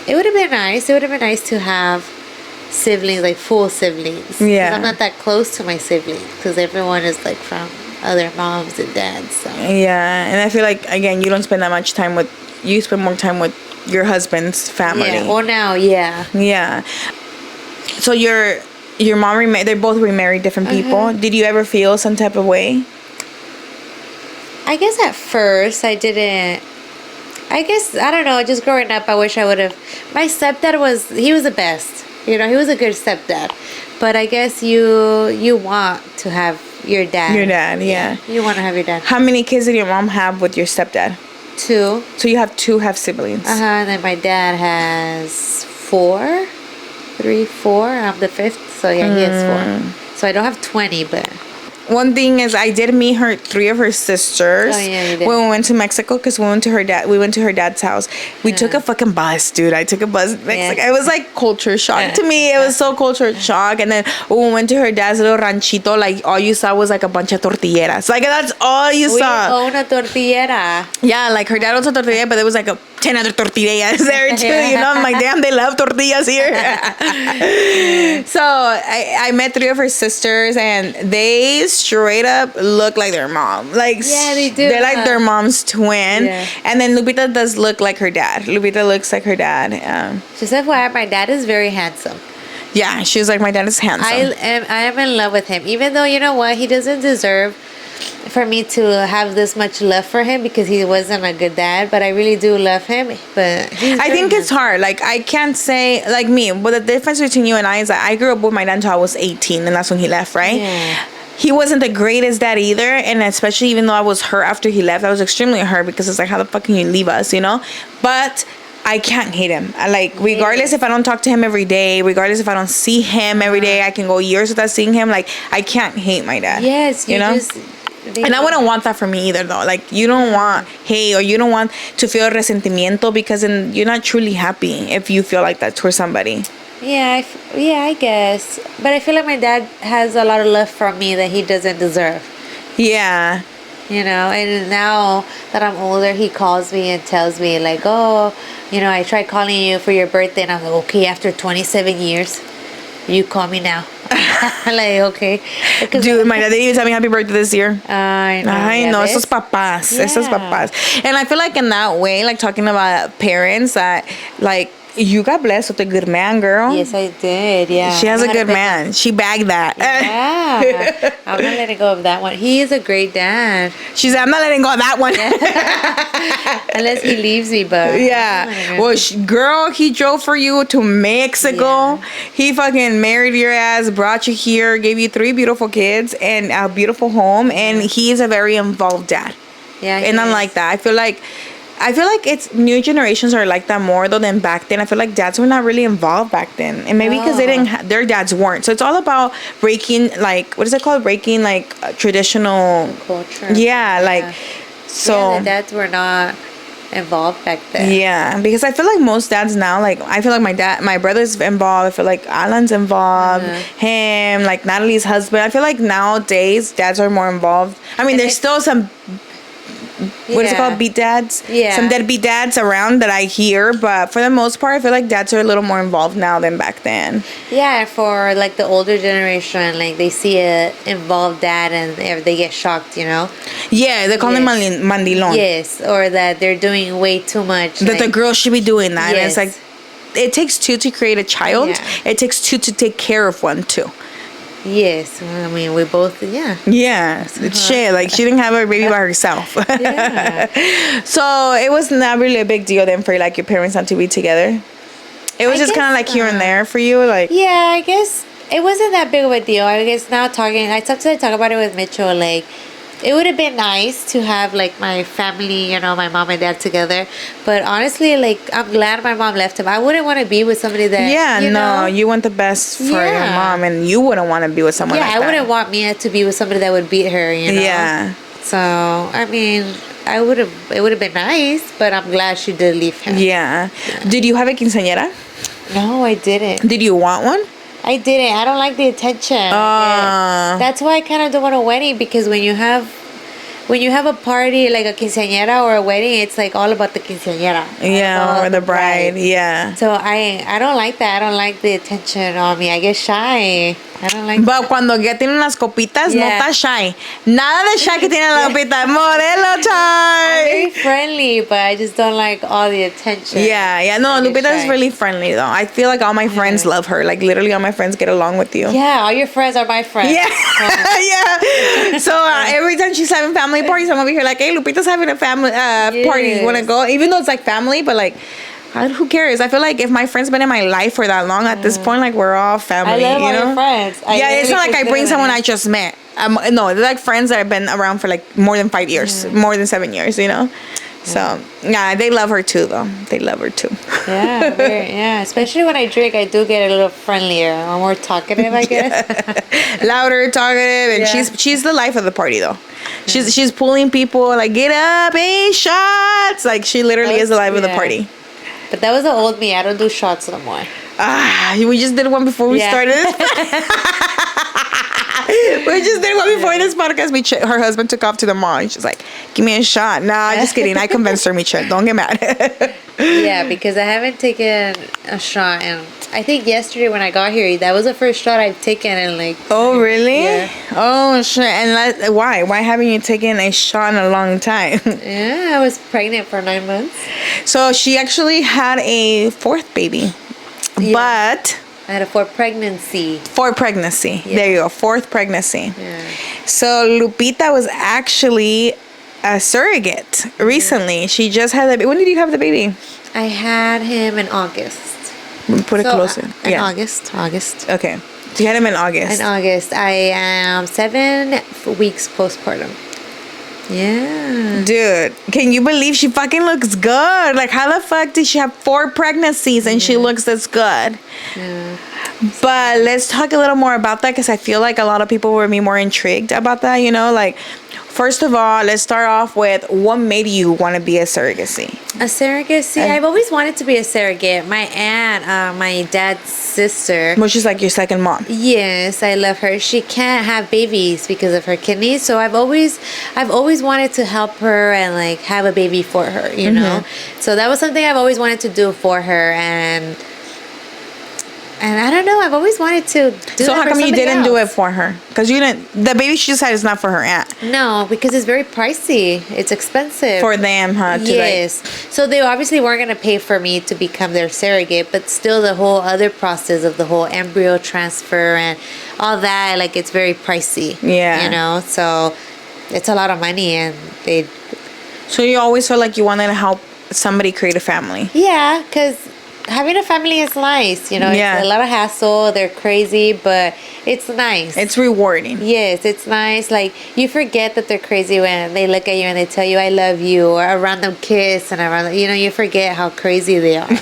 it would have been nice. It would have been nice to have siblings, like full siblings. Yeah. I'm not that close to my siblings because everyone is like from other moms and dads. So. Yeah, and I feel like again you don't spend that much time with. You spend more time with your husband's family. Yeah. Well, now, yeah. Yeah. So your mom they both remarried different people. Did you ever feel some type of way? I guess at first I didn't. I don't know, just growing up, I wish I would have. My stepdad he was the best. He was a good stepdad. But I guess you want to have your dad. Your dad, yeah. You want to have your dad. How many kids did your mom have with your stepdad? 2. So you have 2 half siblings. And then my dad has 4. 3, 4. I'm the 5th. So yeah, he has 4. So I don't have 20, but... One thing is, I did meet 3 of her sisters you did. when we went to Mexico, because we went to her dad's house. We took a fucking bus, dude. I took a bus in Mexico. It was like culture shock to me. It was so culture shock. And then when we went to her dad's little ranchito, like all you saw was like a bunch of tortilleras. Like that's all you saw. We own a tortillera. Yeah, like her dad owns a tortilla, but there was like 10 other tortillas there too. You know, I'm like, damn, they love tortillas here. So I met 3 of her sisters, and they straight up look like their mom. Like, yeah, they do. They're like their mom's twin. Yeah. And then Lupita does look like her dad. Lupita looks like her dad. Just FYI, my dad is very handsome. Yeah, she was like, my dad is handsome. I am in love with him, even though, you know what, he doesn't deserve for me to have this much love for him, because he wasn't a good dad, but I really do love him. But I think it's hard. Like, I can't say, like me, but the difference between you and I is that I grew up with my dad until I was 18, and that's when he left, right? Yeah. He wasn't the greatest dad either, and especially even though I was hurt after he left, I was extremely hurt, because it's like, how the fuck can you leave us, you know? But I can't hate him. Regardless if I don't talk to him every day, regardless if I don't see him every day, I can go years without seeing him. Like, I can't hate my dad. Yes, you know? And I wouldn't want that for me either, though. Like, you don't want hate, or you don't want to feel resentimiento, because then you're not truly happy if you feel like that towards somebody. Yeah, I guess. But I feel like my dad has a lot of love for me that he doesn't deserve. Yeah. You know, and now that I'm older, he calls me and tells me, like, oh, you know, I tried calling you for your birthday. And I'm like, okay, after 27 years, you call me now. Like, okay. Dude, my dad didn't even tell me happy birthday this year. I know. I know. Esos papás. Yeah. Esos papás. And I feel like in that way, like talking about parents, that like, you got blessed with a good man, girl. Yes, I did. Yeah. She has a good man. She bagged that. Yeah. I'm not letting go of that one. He is a great dad. She said, I'm not letting go of that one. Unless he leaves me, but. Yeah. Well, girl, he drove for you to Mexico. Yeah. He fucking married your ass, brought you here, gave you 3 beautiful kids and a beautiful home. And he is a very involved dad. Yeah. And I'm like that. I feel like it's new generations are like that more though than back then. I feel like dads were not really involved back then, and maybe because they didn't, their dads weren't. So it's all about breaking, like, what is it called? Breaking like traditional culture. Yeah, like so. Yeah, the dads were not involved back then. Yeah, because I feel like most dads now, like I feel like my brother's involved. I feel like Alan's involved. Him, like Natalie's husband. I feel like nowadays dads are more involved. I mean, there's still some. What is it called? Beat dads? Yeah. Some deadbeat dads around that I hear, but for the most part, I feel like dads are a little more involved now than back then. Yeah, for like the older generation, like they see a involved dad and they get shocked, you know? Yeah, they call him mandilon. Yes, or that they're doing way too much. That the girl should be doing that. Yes. And it's like, it takes 2 to create a child. Yeah. It takes 2 to take care of one too. Yes, I mean, we both, Yeah, it's shit. Like, she didn't have her baby by herself. Yeah. So, it was not really a big deal then for, like, your parents not to be together? It was just kind of, like, here and there for you? Like, yeah, I guess it wasn't that big of a deal. I guess now I sometimes talk about it with Mitchell, like, it would have been nice to have like my family, you know, my mom and dad together. But honestly, like, I'm glad my mom left him. I wouldn't want to be with somebody that, you want the best for your mom, and you wouldn't want to be with someone like that. Yeah, I wouldn't want Mia to be with somebody that would beat her, you know. Yeah. So, I mean, it would have been nice, but I'm glad she did leave him. Yeah. Did you have a quinceañera? No, I didn't. Did you want one? I didn't. I don't like the attention. That's why I kind of don't want a wedding, because when you have a party like a quinceañera or a wedding, it's like all about the quinceañera. Yeah, or the bride. Yeah. So I don't like that. I don't like the attention on me. I get shy. I don't like. But cuando ya tienen las copitas, no está shy. Nada de shy que tiene la copita. Modelo I'm very time. friendly, but I just don't like all the attention. Yeah. No, Lupita is really friendly though. I feel like all my friends love her. Like, literally all my friends get along with you. Yeah, all your friends are my friends. Yeah. Yeah. So every time she's having family parties, I'm over here like, hey, Lupita's having a family party. You want to go? Even though it's like family, but like, who cares? I feel like if my friend's been in my life for that long, at this point, like, we're all family. I love all you know? your friends. It's not like I bring someone I just met. No, they're like friends that have been around for like more than 5 years, more than 7 years, you know? So yeah, they love her too, though. They love her too. Yeah, yeah. Especially when I drink, I do get a little friendlier, or more talkative, I guess. Louder, talkative, and she's the life of the party, though. She's pulling people like, get up, hey, shots. Like she literally is the life of the party. But that was the old me. I don't do shots no more. We just did one before we started this. We just did one before this podcast. Her husband took off to the mall. She's like, give me a shot. Nah, just kidding. I convinced her, Micha. Don't get mad. Yeah, because I haven't taken a shot. And I think yesterday when I got here, that was the first shot I've taken in like... Oh, really? Yeah. Oh, shit. And why? Why haven't you taken a shot in a long time? Yeah, I was pregnant for 9 months. So she actually had a fourth baby. Yeah. But... I had a fourth pregnancy. Yeah. There you go. Fourth pregnancy. Yeah. So Lupita was actually a surrogate recently. She just had the baby. When did you have the baby? I had him in August. Put it closer. In August. Okay. So you had him in August. In August. I am 7 weeks postpartum. Yeah. Dude, can you believe she fucking looks good? Like, how the fuck did she have 4 pregnancies and she looks this good? Yeah. But let's talk a little more about that, because I feel like a lot of people would be more intrigued about that, you know? Like, first of all, let's start off with what made you want to be a surrogacy? A surrogacy? I've always wanted to be a surrogate. My aunt, my dad's sister. Which is like your second mom. Yes, I love her. She can't have babies because of her kidneys, so I've always wanted to help her and like have a baby for her, you know? So that was something I've always wanted to do for her, and I don't know, I've always wanted to do So that how come you didn't do it else. for her? Because you didn't, the baby she just had is not for her aunt. No, because it's very pricey. It's expensive. For them, huh? Yes. So they obviously weren't going to pay for me to become their surrogate, but still the whole other process of the whole embryo transfer and all that, like it's very pricey. Yeah. You know, so it's a lot of money, and they... So you always felt like you wanted to help somebody create a family. Yeah, because having a family is nice, you know. Yeah. It's a lot of hassle. They're crazy, but it's nice. It's rewarding. Yes, it's nice. Like, you forget that they're crazy when they look at you and they tell you, I love you, or a random kiss, and you forget how crazy they are.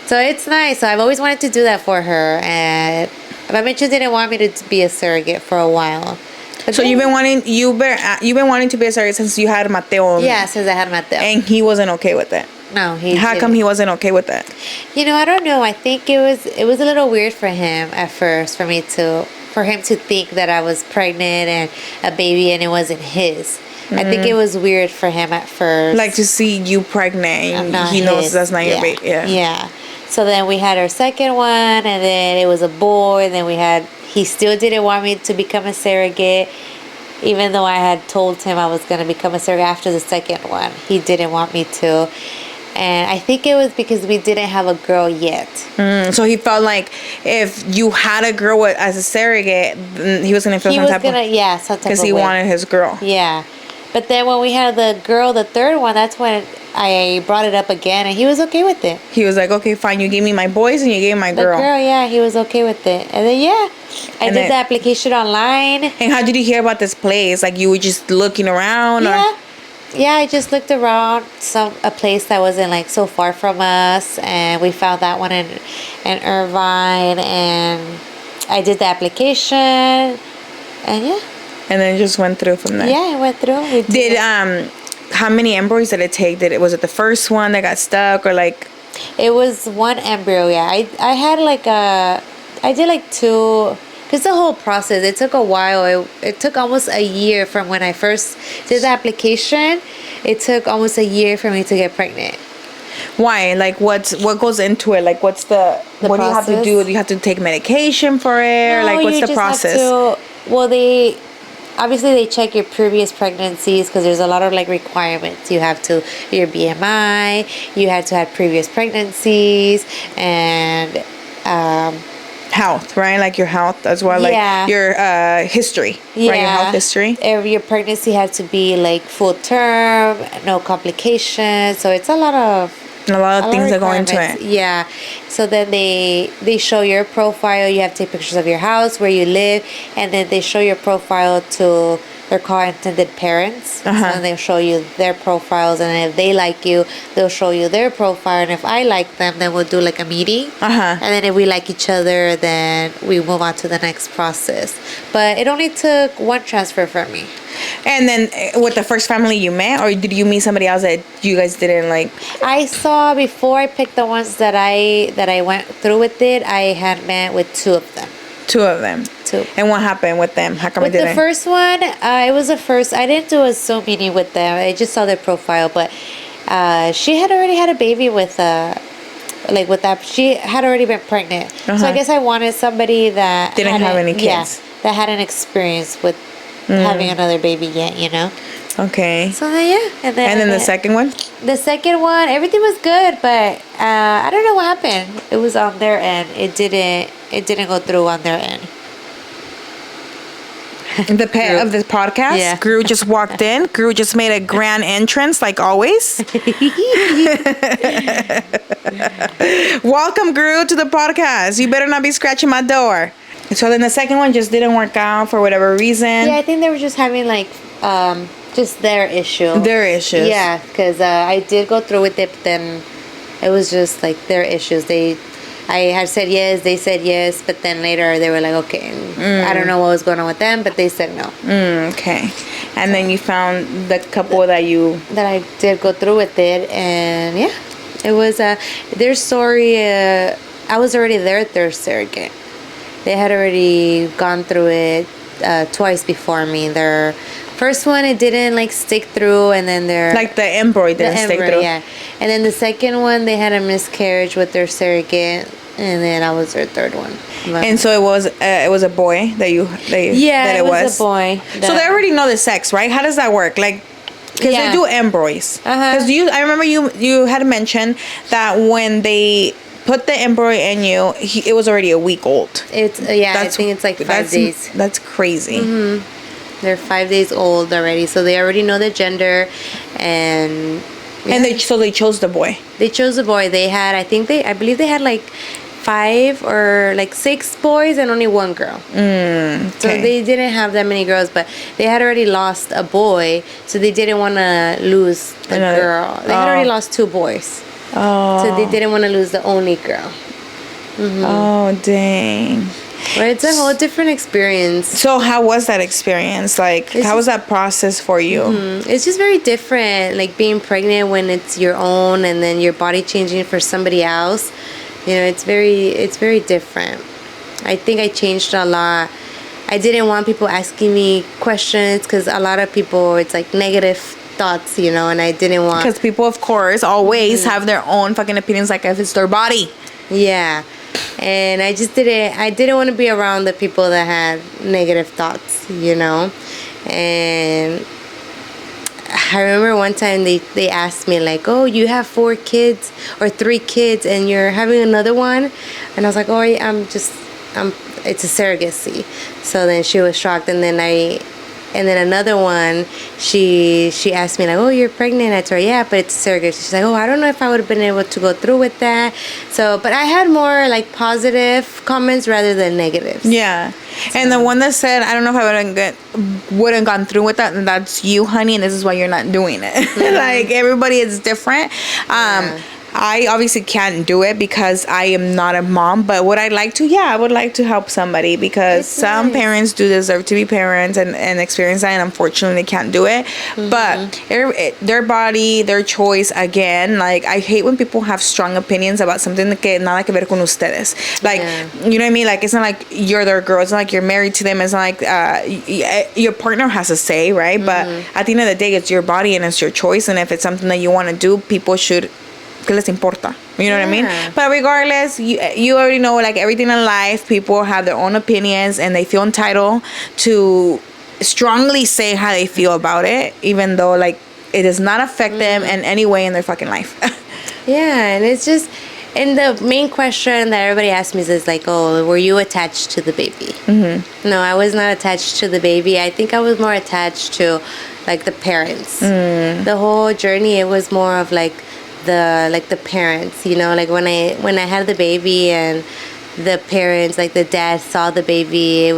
So it's nice. So I've always wanted to do that for her. And Mitchell didn't want me to be a surrogate for a while. But So you've been wanting to be a surrogate since you had Mateo. Yeah, since I had Mateo. And he wasn't okay with it. No, How come he wasn't okay with that? I don't know. I think it was a little weird for him at first, for him to think that I was pregnant and a baby and it wasn't his. I think it was weird for him at first. Like to see you pregnant, and he knows that's not your baby. Yeah. Yeah. So then we had our second one, and then it was a boy. And then he still didn't want me to become a surrogate, even though I had told him I was going to become a surrogate after the second one. He didn't want me to. And I think it was because we didn't have a girl yet. So he felt like if you had a girl as a surrogate, he was going to feel some type of way. Because he wanted his girl. Yeah. But then when we had the girl, the third one, that's when I brought it up again, and he was okay with it. He was like, okay, fine, you gave me my boys and you gave me my girl. The girl, yeah, he was okay with it. And then, I did the application online. And how did you hear about this place? Like, you were just looking around? Yeah. Yeah, I just looked around a place that wasn't like so far from us, and we found that one in Irvine, and I did the application, and and then just went through from there. Yeah, it went through. How many embryos did it take? Was it the first one that got stuck, or like? It was one embryo. Yeah, I had I did like 2. Because the whole process, it took a while. It took almost a year from when I first did the application. It took almost a year for me to get pregnant. Why? Like, what goes into it? Like, what's what process? Do you have to do? Do you have to take medication for it? No, or like, what's the process? Obviously they check your previous pregnancies, because there's a lot of like requirements. You have to, your BMI, you had to have previous pregnancies, and health, right? Like your health as well, like your history, right? Your health history. Your pregnancy had to be like full term, no complications. So it's a lot of A lot of things that go into it. Yeah. So then they show your profile. You have to take pictures of your house, where you live, and then they show your profile to their co-intended parents. Uh-huh. So they'll show you their profiles, and if they like you, they'll show you their profile. And if I like them, then we'll do like a meeting. Uh-huh. And then if we like each other, then we move on to the next process. But it only took one transfer for me. And then with the first family you met, or did you meet somebody else that you guys didn't like? I saw, before I picked the ones that I went through with it, I had met with two of them. Two of them. Two. And what happened with them? How come With it didn't? the first one, it was the first. I didn't do a Zoom meeting with them. I just saw their profile, but she had already had a baby with with that. She had already been pregnant. Uh-huh. So I guess I wanted somebody that didn't have any kids. Yeah, that had an experience with having another baby yet, you know. Okay. So then, yeah, And then the second one? The second one, everything was good, but I don't know what happened. It was on their end. It didn't go through on their end. The pet of this podcast, Yeah. Gru just walked in. Gru just made a grand entrance, like always. Welcome, Gru, to the podcast. You better not be scratching my door. So then the second one just didn't work out for whatever reason. Yeah, I think they were just having just their issue. Their issues. Yeah, because I did go through with it, but then it was just like their issues. I had said yes, they said yes, but then later they were like, okay, I don't know what was going on with them, but they said no. Okay. And then you found the couple that I did go through with it, and yeah, it was their story. I was already there at their surrogate. They had already gone through it twice before me. Their first one, it didn't stick through, and then their the embryo didn't stick through. Yeah, and then the second one, they had a miscarriage with their surrogate, and then I was their third one. But And so it was a boy that it was a boy. So they already know the sex, right? How does that work? Because they do embryos. Because I remember you had mentioned that when they put the embryo in you, it was already a week old. It's I think it's 5 days. That's crazy. Mm-hmm. They're 5 days old already, so they already know the gender, and they chose the boy. They chose the boy. I believe they had 5 or 6 boys and only 1 girl. Okay. So they didn't have that many girls, but they had already lost a boy, so they didn't want to lose the girl. They had already lost 2 boys. Oh. So they didn't want to lose the only girl. Mm-hmm. Oh, dang. But it's a whole different experience. So how was that experience? How was that process for you? It's just very different, being pregnant when it's your own, and then your body changing for somebody else. It's very different. I think I changed a lot. I didn't want people asking me questions, because a lot of people, it's negative thoughts, and I didn't want... Because people, of course, always have their own fucking opinions, if it's their body. Yeah. And I just didn't want to be around the people that had negative thoughts, And I remember one time they asked me, oh, you have 4 kids or 3 kids and you're having another one? And I was like, oh, it's a surrogacy. So then she was shocked, and then another one, she asked me, oh, you're pregnant? I told her, yeah, but it's surrogate. She's like, oh, I don't know if I would have been able to go through with that. So, but I had more positive comments rather than negatives. Yeah. And the one that said, I don't know if I wouldn't gone through with that, and that's you, honey, and this is why you're not doing it. Mm-hmm. Everybody is different. Yeah. I obviously can't do it because I am not a mom, but would I like to? Yeah, I would like to help somebody, because some parents do deserve to be parents and experience that, and unfortunately can't do it. Mm-hmm. But their body, their choice, again, I hate when people have strong opinions about something que nada que ver con ustedes. You know what I mean? It's not like you're their girl. It's not like you're married to them. It's not like your partner has a say, right? Mm-hmm. But at the end of the day, it's your body and it's your choice. And if it's something that you want to do, people should... ¿Qué les importa? You know what I mean? But regardless, you already know, everything in life, people have their own opinions, and they feel entitled to strongly say how they feel about it, even though, it does not affect them in any way in their fucking life. Yeah, and it's just... And the main question that everybody asks me is oh, were you attached to the baby? Mm-hmm. No, I was not attached to the baby. I think I was more attached to, the parents. The whole journey, it was more of, the parents, you know, like when I had the baby and the parents, like the dad saw the baby,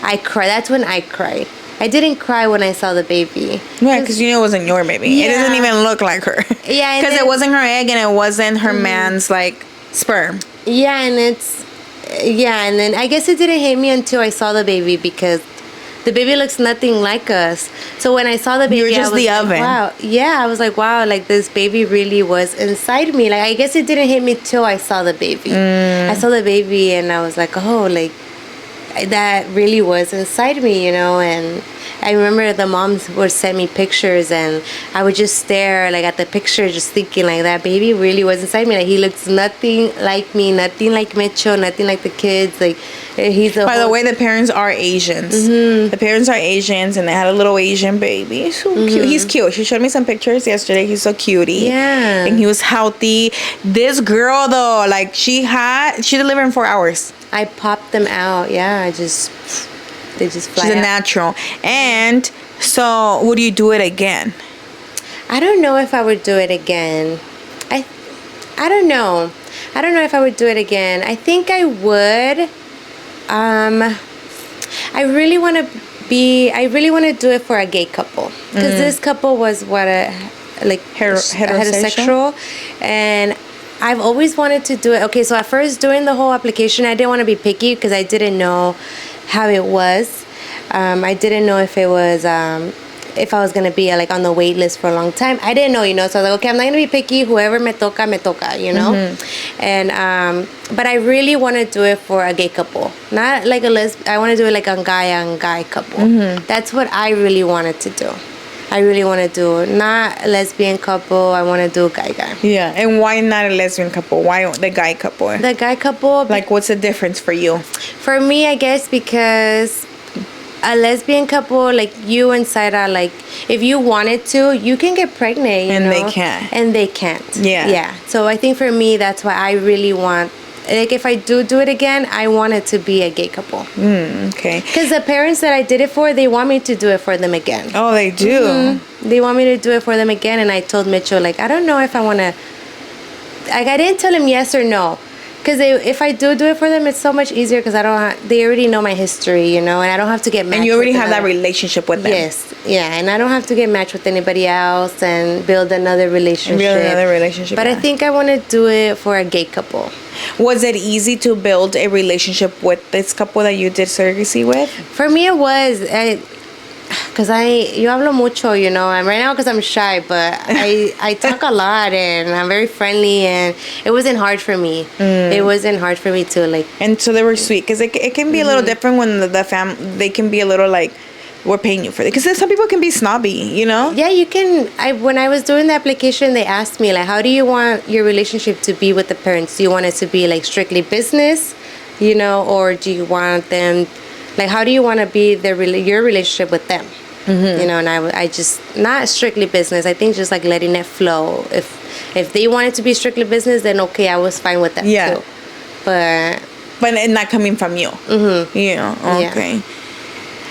I cried. That's when I cried. I didn't cry when I saw the baby. Yeah, because you know it wasn't your baby. Yeah. It doesn't even look like her. Yeah, because it wasn't her egg and it wasn't her man's like sperm. Yeah, and and then I guess it didn't hit me until I saw the baby, because the baby looks nothing like us. So when I saw the baby, you were just I was the like, oven. wow. Yeah, I was like, wow, like this baby really was inside me. Like I guess it didn't hit me till I saw the baby. I saw the baby and I was like, oh, like that really was inside me, you know. And I remember the moms would send me pictures and I would just stare like at the picture, just thinking like that baby really was inside me. Like he looks nothing like me, nothing like Mitchell, nothing like the kids. Like he's By the way, the parents are Asians. The parents are Asians and they had a little Asian baby. He's so cute. He's cute. She showed me some pictures yesterday. He's so cutie. Yeah. And he was healthy. This girl though, like she delivered in 4 hours. I popped them out. Yeah, they just fly She's a out. natural. And so would you do it again? I don't know if I would do it again. I don't know. I don't know if I would do it again. I think I would. I really want to do it for a gay couple, because this couple was heterosexual, and I've always wanted to do it. Okay, so at first doing the whole application, I didn't want to be picky because I didn't know how it was. I didn't know if it was if I was gonna be like on the wait list for a long time. I didn't know, you know. So I was like, okay, I'm not gonna be picky. Whoever me toca, you know. And but I really want to do it for a gay couple, not like I want to do it like a guy couple. That's what I really wanted to do. I really want to do not a lesbian couple. I want to do a guy. Yeah, and why not a lesbian couple? Why the guy couple? The guy couple. Like, what's the difference for you? For me, I guess because a lesbian couple, like you and Saira, like if you wanted to, you can get pregnant, you know? They can't. And they can't. Yeah. Yeah. So I think for me, that's why I really want. Like if I do it again, I want it to be a gay couple. Okay. Because the parents that I did it for, they want me to do it for them again. Oh, they do? They want me to do it for them again. And I told Mitchell, like, I don't know if I want to... Like, I didn't tell him yes or no. Because if I do it for them, it's so much easier because they already know my history, you know, and I don't have to get matched. And you already have that relationship with them. Yes, yeah, and I don't have to get matched with anybody else and build another relationship. But I think I want to do it for a gay couple. Was it easy to build a relationship with this couple that you did surrogacy with? For me, it was. Because yo hablo mucho, you know, and right now because I'm shy, but I talk a lot and I'm very friendly, and it wasn't hard for me. It wasn't hard for me to like. And so they were sweet, because it can be a little different when they can be a little like, we're paying you for it, because some people can be snobby, you know. Yeah, you can. When I was doing the application, they asked me like, how do you want your relationship to be with the parents? Do you want it to be like strictly business, you know, or do you want them? Like, how do you want to be your relationship with them? You know, and I just, not strictly business. I think just like letting it flow. If they wanted to be strictly business, then okay, I was fine with that too. But not coming from you. You know, okay. Yeah.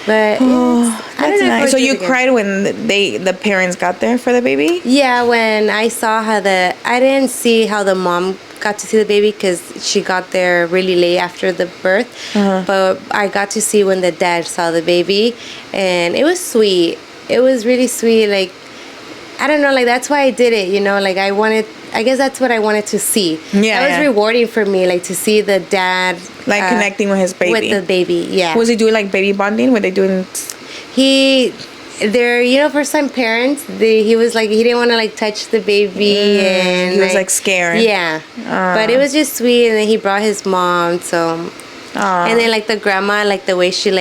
But I don't know. Nice. So you cried when the parents got there for the baby? Yeah, when I saw how I didn't see how the mom got to see the baby because she got there really late after the birth. But I got to see when the dad saw the baby, and it was sweet. It was really sweet. Like, I don't know, like that's why I did it, you know, like I guess that's what I wanted to see. Yeah. That was rewarding for me, like to see the dad like connecting with his baby. With the baby, yeah. Was he doing like baby bonding? Were they doing? They're, you know, first time parents. He was like, he didn't want to like touch the baby, and he was like scared. Yeah, but it was just sweet. And then he brought his mom, so and then like the grandma, like the way she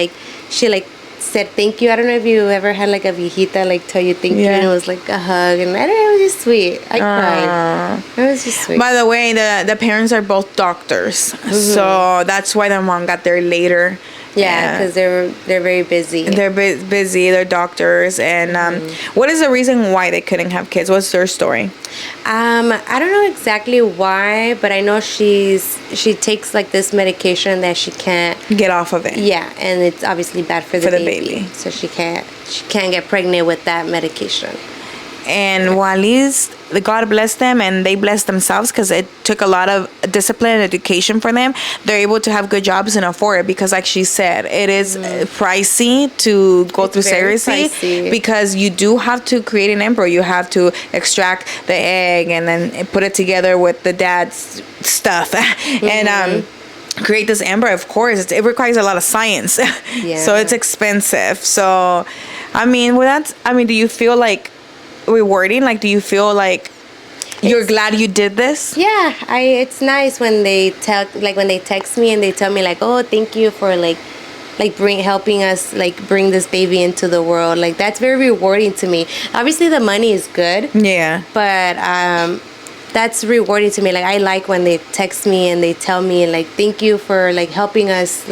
said thank you. I don't know if you ever had like a viejita like tell you thank you, and it was like a hug, and I don't know, it was just sweet. I cried. It was just sweet. By the way, the parents are both doctors, so that's why the mom got there later. Yeah, because they're very busy. They're busy. They're doctors, and what is the reason why they couldn't have kids? What's their story? I don't know exactly why, but I know she takes like this medication that she can't get off of it. Yeah, and it's obviously bad for the baby. So she can't get pregnant with that medication. And Wally's God bless them and they bless themselves because it took a lot of discipline and education for them. They're able to have good jobs and afford it because, like she said, it is pricey to go through surrogacy because you do have to create an embryo. You have to extract the egg and then put it together with the dad's stuff and create this embryo. Of course, it requires a lot of science, so it's expensive. So, I mean, do you feel like rewarding? Like, do you feel like you're glad you did this? Yeah, it's nice when they text me and they tell me like, oh, thank you for helping us bring this baby into the world. Like, that's very rewarding to me. Obviously, the money is good. Yeah. But that's rewarding to me. Like, I like when they text me and they tell me like, thank you for helping us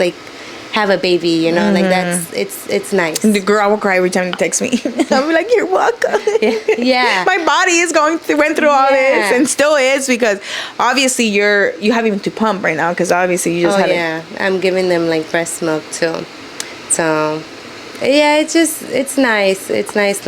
have a baby, you know, like that's it's nice. The girl, I will cry every time they text me. I'll be like, you're welcome. Yeah. My body is went through all this and still is because obviously you have even to pump right now because obviously you just had it. I'm giving them breast milk too. So yeah, it's nice. It's nice.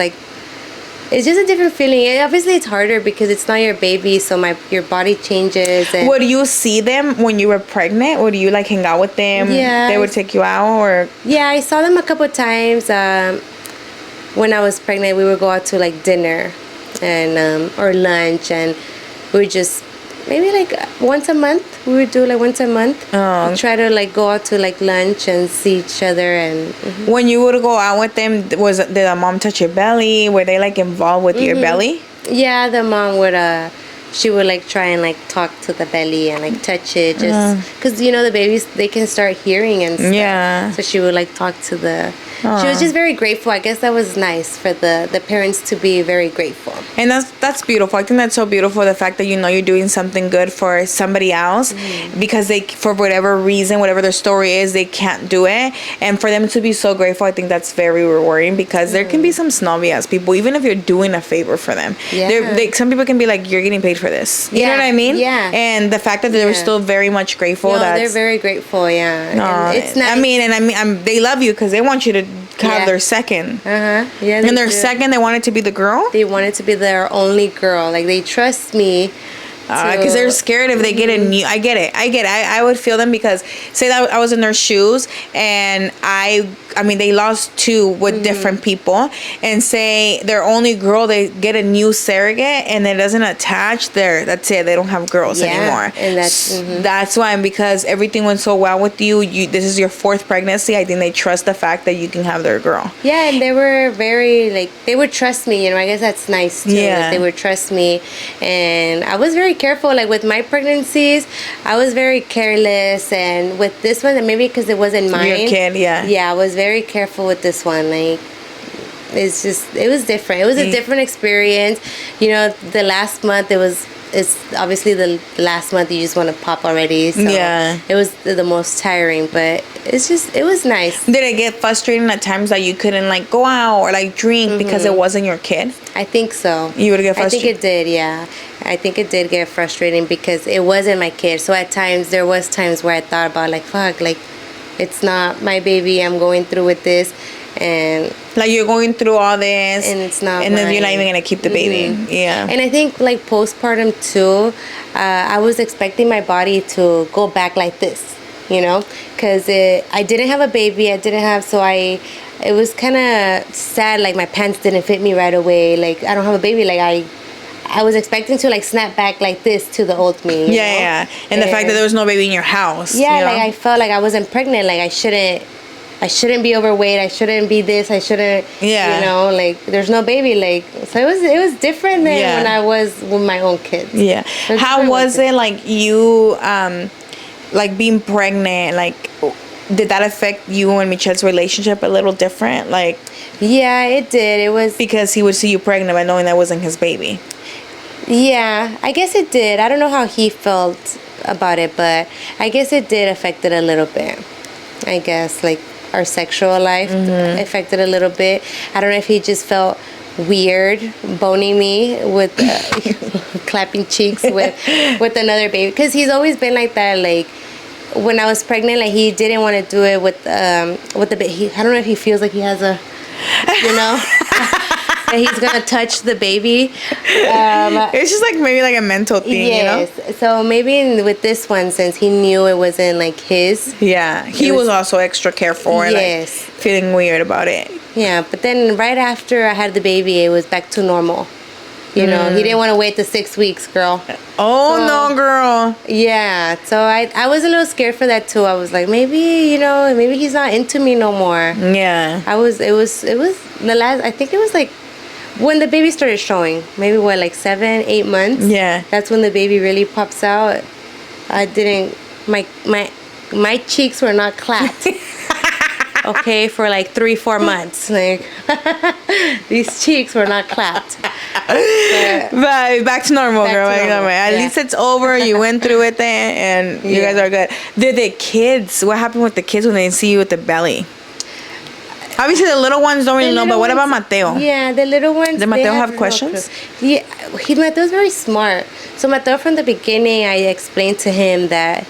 It's just a different feeling. Obviously, it's harder because it's not your baby, so your body changes. And would you see them when you were pregnant? Would you hang out with them? Yeah. They would take you out, or? Yeah, I saw them a couple of times. When I was pregnant, we would go out to dinner, and or lunch, and we would just maybe once a month. We would do once a month. Oh. Try to go out to lunch and see each other and. When you would go out with them, did the mom touch your belly? Were they involved with your belly? Yeah, the mom would. She would try and talk to the belly and touch it just because the babies, they can start hearing and stuff. Yeah. So she would talk to the. She was just very grateful. I guess that was nice for the parents to be very grateful. And that's beautiful. I think that's so beautiful, the fact that you're doing something good for somebody else because they, for whatever reason, whatever their story is, they can't do it. And for them to be so grateful, I think that's very rewarding because there can be some snobby ass people, even if you're doing a favor for them. Yeah. Some people can be like, you're getting paid for this. You know what I mean? Yeah. And the fact that they're still very much grateful. They're very grateful, yeah. It's nice. I mean, they love you because they want you to have their second. Yeah. And their second, they want it to be the girl? They want it to be their only girl. They trust me. Because they're scared if they get a new. I get it. I would feel them because say that I was in their shoes and I mean they lost two with different people, and say their only girl, they get a new surrogate and it doesn't attach. That's it. They don't have girls anymore. And that's why, because everything went so well with you. This is your fourth pregnancy. I think they trust the fact that you can have their girl. Yeah, and they were very they would trust me. I guess that's nice too. Yeah. They would trust me, and I was very careful. With my pregnancies, I was very careless, and with this one, maybe because it wasn't mine. Your kid, yeah. I was very careful with this one. It was different. It was a different experience. The last month it's obviously the last month you just want to pop already. So it was the most tiring, but it was nice. Did it get frustrating at times that you couldn't go out or drink because it wasn't your kid? I think so. You would get frustrated? I think it did, yeah. I think it did get frustrating because it wasn't my kid. So at times, there was times where I thought about fuck, it's not my baby. I'm going through with this. And you're going through all this and it's not and then you're not even gonna keep the baby. Yeah. And I think postpartum too, I was expecting my body to go back like this, because I didn't have a baby. It was kind of sad. My pants didn't fit me right away. I don't have a baby. I was expecting to snap back like this to the old me. Yeah. And the fact that there was no baby in your house. Yeah, I felt like I wasn't pregnant. I shouldn't be overweight. I shouldn't be this. I shouldn't. Yeah. There's no baby. So it was different than when I was with my own kids. Yeah. How was it you being pregnant? Did that affect you and Michelle's relationship a little different? Yeah, it did. It was because he would see you pregnant by knowing that wasn't his baby. Yeah, I guess it did. I don't know how he felt about it, but I guess it did affect it a little bit. I guess our sexual life affected a little bit. I don't know if he just felt weird boning me with clapping cheeks with another baby, because he's always been like that. When I was pregnant, he didn't want to do it with the baby. I don't know if he feels like he has a that he's gonna touch the baby. It's just like maybe like a mental thing, yes. you know? So maybe with this one, since he knew it wasn't like his. Yeah, he was also extra careful and like feeling weird about it. Yeah, but then right after I had the baby, it was back to normal. You know, he didn't want to wait the 6 weeks, girl. Oh, so, no, girl. Yeah, so I was a little scared for that too. I was like, maybe he's not into me no more. Yeah. It was the last, I think it was like when the baby started showing, maybe what, like 7, 8 months? Yeah. That's when the baby really pops out. I didn't, my cheeks were not clapped. Okay, for like 3-4 months. Like, these cheeks were not clapped. But back to normal, girl. At least it's over. You went through it then, and you guys are good. Did the kids, what happened with the kids when they see you with the belly? Obviously, the little ones don't really know, but what about Mateo? Yeah, the little ones. Did Mateo have questions? Yeah, Mateo's very smart. So Mateo, from the beginning, I explained to him that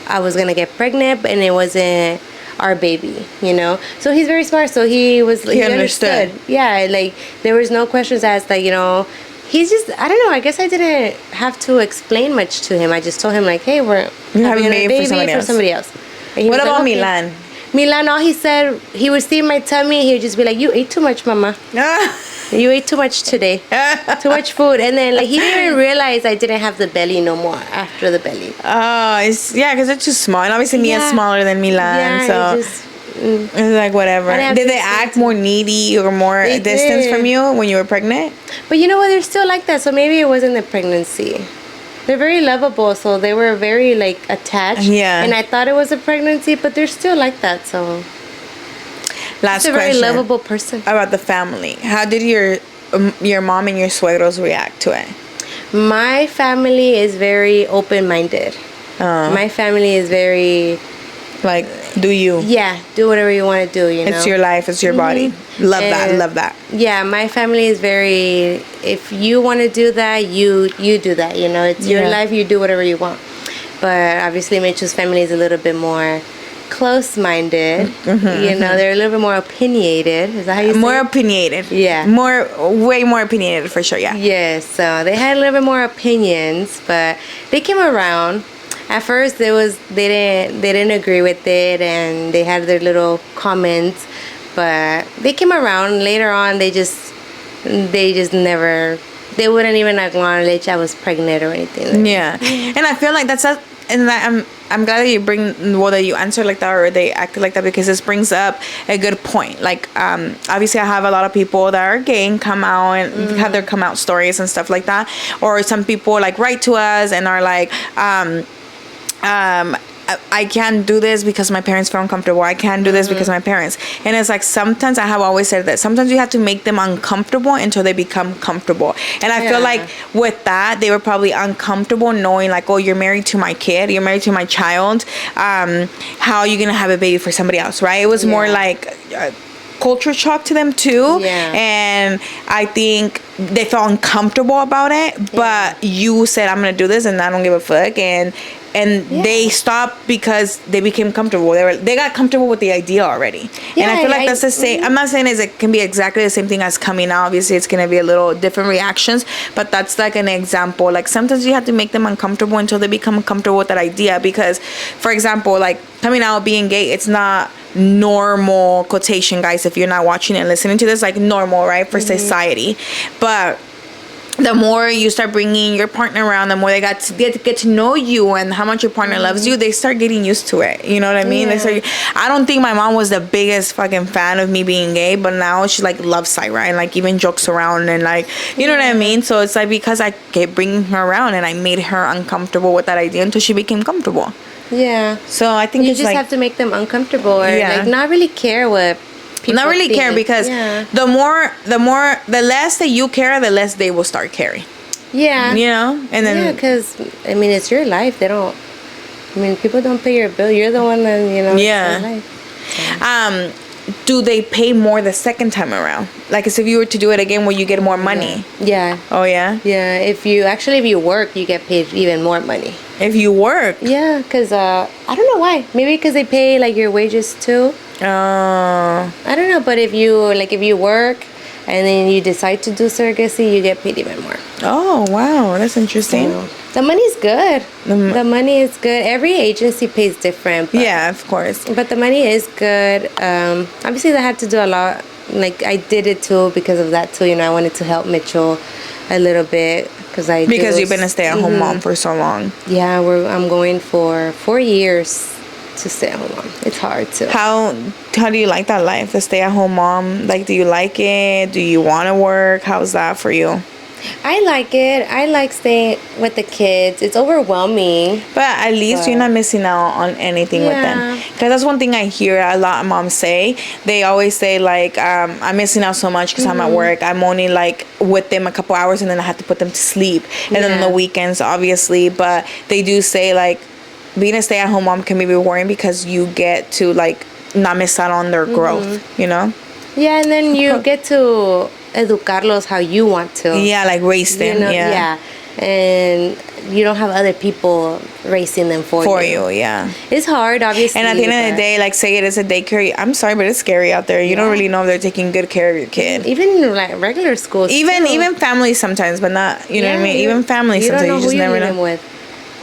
I was going to get pregnant, and it wasn't our baby, you know. So he's very smart. So he understood. Yeah, like there was no questions asked. Like, you know, he's just, I don't know. I guess I didn't have to explain much to him. I just told him like, hey, we're having a baby for somebody else. What about okay. Milan? Milan, all he said, he would see my tummy. He would just be like, you ate too much, mama. You ate too much today. Too much food. And then like he didn't even realize I didn't have the belly no more after the belly. Oh, because it's too small. And obviously Mia's smaller than Milan. So it's like whatever. Did they act more needy or more distance from you when you were pregnant? But you know what? They're still like that. So maybe it wasn't the pregnancy. They're very lovable. So they were very like attached. Yeah. And I thought it was a pregnancy, but they're still like that. So... Last question. He's a very lovable person. About the family. How did your mom and your suegros react to it? My family is very open-minded. My family is very... Like, do you? Yeah, do whatever you want to do, you know. It's your life, it's your body. Love that. Yeah, my family is very... If you want to do that, you do that, you know. It's your life, you do whatever you want. But obviously, Mitchell's family is a little bit more... close-minded, you know, they're a little bit more opinionated. Is that how you say More it? opinionated. Yeah. Way more opinionated for sure, yeah. Yes, so they had a little bit more opinions, but they came around. At first, they didn't agree with it, and they had their little comments, but they came around. Later on, they just never, they wouldn't even acknowledge I was pregnant or anything. Yeah, and I feel like I'm glad that you answered like that or they acted like that, because this brings up a good point. Like, obviously I have a lot of people that are gay and come out and have their come out stories and stuff like that. Or some people like write to us and are like, I can't do this because my parents feel uncomfortable. I can't do this because of my parents. And it's like, sometimes I have always said that sometimes you have to make them uncomfortable until they become comfortable. And I feel like with that, they were probably uncomfortable knowing like, oh, you're married to my kid, you're married to my child. How are you going to have a baby for somebody else, right? It was more like culture shock to them too. And I think they felt uncomfortable about it, but you said, I'm going to do this and I don't give a fuck. And they stopped because they became comfortable. They got comfortable with the idea already. And I feel like that's the same. I'm not saying it can be exactly the same thing as coming out. Obviously, it's going to be a little different reactions. But that's like an example. Like, sometimes you have to make them uncomfortable until they become comfortable with that idea. Because, for example, like coming out, being gay, it's not normal, quotation, guys, if you're not watching and listening to this, like normal, right, for society. But the more you start bringing your partner around, the more they get to know you and how much your partner loves you, they start getting used to it. You know what I mean? I don't think my mom was the biggest fucking fan of me being gay, but now she like loves Syra and like even jokes around and like, you know what I mean? So it's like, because I kept bringing her around and I made her uncomfortable with that idea until she became comfortable. Yeah. So I think you it's just like, have to make them uncomfortable or like not really care what people not really care, because the less that you care, the less they will start caring. Yeah. You know? And then because I mean, it's your life. They don't, I mean, people don't pay your bill. You're the one that, you know, it's your life. So. Do they pay more the second time around? Like, as if you were to do it again, will you get more money? Yeah. Oh, yeah? Yeah. If you work, you get paid even more money. If you work? Yeah, because I don't know why. Maybe because they pay like your wages too. Oh. I don't know, but if you work, and then you decide to do surrogacy, you get paid even more. Oh, wow. That's interesting. So, the money's good. The money is good. Every agency pays different. But, yeah, of course. But the money is good. Obviously, they had to do a lot. Like, I did it too because of that too. You know, I wanted to help Mitchell a little bit because you've been a stay-at-home mom for so long. Yeah, I'm going for 4 years to stay at home mom. It's hard too. How do you like that life, the stay-at-home mom? Like, do you like it? Do you want to work? How's that for you? I like it. I like staying with the kids. It's overwhelming. But at least you're not missing out on anything with them. Because that's one thing I hear a lot of moms say. They always say, like, I'm missing out so much because I'm at work. I'm only, like, with them a couple hours and then I have to put them to sleep. And then on the weekends, obviously. But they do say, like, being a stay-at-home mom can be rewarding because you get to, like, not miss out on their growth, you know? Yeah, and then you get to educarlos how you want to. Yeah, like raise them. You know? Yeah. And you don't have other people raising them for you. Yeah. It's hard, obviously. And at the end of the day, like, say it is a daycare. I'm sorry, but it's scary out there. You don't really know if they're taking good care of your kid. Even like regular schools. Even families sometimes, but not. You know what I mean? Even families sometimes you just never know. With.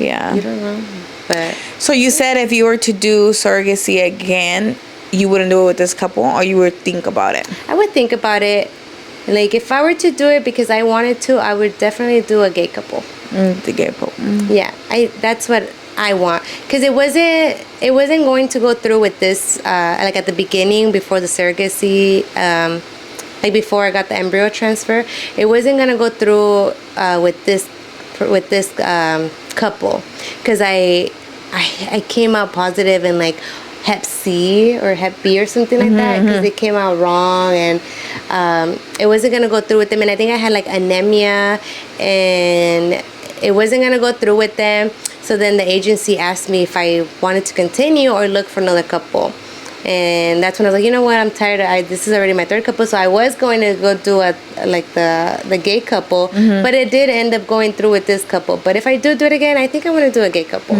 Yeah. You don't know. But so you said if you were to do surrogacy again, you wouldn't do it with this couple, or you would think about it? I would think about it. Like, if I were to do it because I wanted to, I would definitely do a gay couple. The gay couple. Yeah, that's what I want. Because it wasn't going to go through with this, like at the beginning, before the surrogacy, like before I got the embryo transfer, it wasn't going to go through with this couple. Because I came out positive in, like, Hep C or Hep B or something like that, because it came out wrong, and it wasn't gonna go through with them. And I think I had like anemia, and it wasn't gonna go through with them. So then the agency asked me if I wanted to continue or look for another couple. And that's when I was like, you know what, I'm tired. This is already my third couple, so I was going to go do the gay couple, but it did end up going through with this couple. But if I do it again, I think I want to do a gay couple.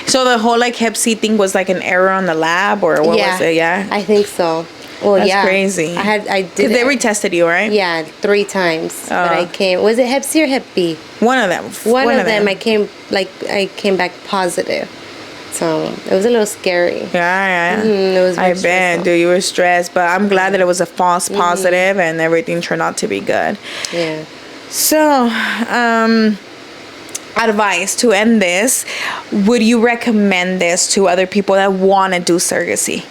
So the whole like Hep C thing was like an error on the lab, or what was it? Yeah, I think so. Well, that's crazy. I did. Because they retested you, right? Yeah, 3 times. But I came. Was it Hep C or Hep B? One of them. One of them. I came back positive. So it was a little scary. Yeah. It was very I bet, dude, you were stressed, but I'm glad that it was a false positive and everything turned out to be good. Yeah. So, advice to end this: would you recommend this to other people that want to do surrogacy?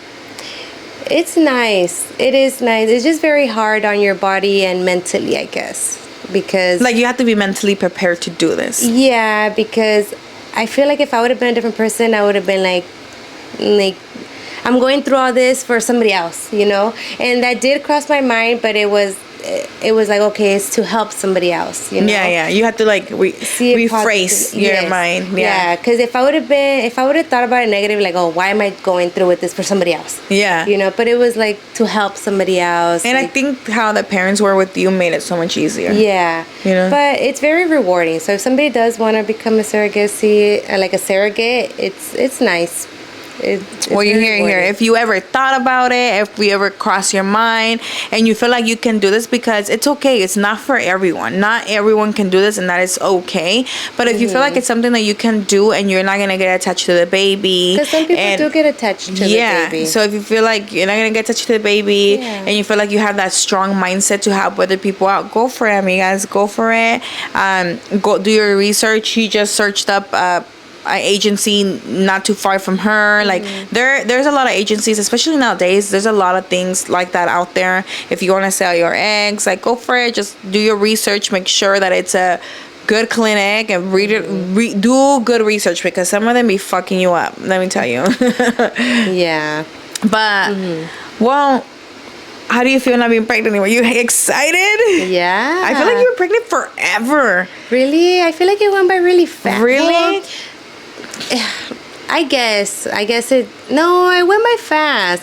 It's nice. It is nice. It's just very hard on your body and mentally, I guess, because like you have to be mentally prepared to do this. Yeah, because I feel like if I would have been a different person, I would have been like I'm going through all this for somebody else, you know? And that did cross my mind, but it was like, okay, it's to help somebody else, you know? Yeah. You have to like rephrase your mind. Yeah, because if I would have thought about it negative, like, oh, why am I going through with this for somebody else? Yeah. You know, but it was like to help somebody else. And like, I think how the parents were with you made it so much easier. Yeah. You know? But it's very rewarding. So if somebody does want to become a surrogacy, like a surrogate, it's nice. Well, you're hearing here. If you ever thought about it, if we ever cross your mind and you feel like you can do this, because it's okay. It's not for everyone. Not everyone can do this, and that is okay. But if you feel like it's something that you can do and you're not going to get attached to the baby. Because some people do get attached to the baby. So if you feel like you're not going to get attached to the baby and you feel like you have that strong mindset to help other people out, go for it, amigas. Go for it. Go do your research. He just searched up agency not too far from her. Like there's a lot of agencies, especially nowadays. There's a lot of things like that out there. If you want to sell your eggs, like, go for it. Just do your research. Make sure that it's a good clinic, and do good research, because some of them be fucking you up, let me tell you. Yeah. But well, how do you feel not being pregnant? Were you excited? Yeah. I feel like you were pregnant forever. Really? I feel like it went by really fast. Really? I guess it. No, I went by fast.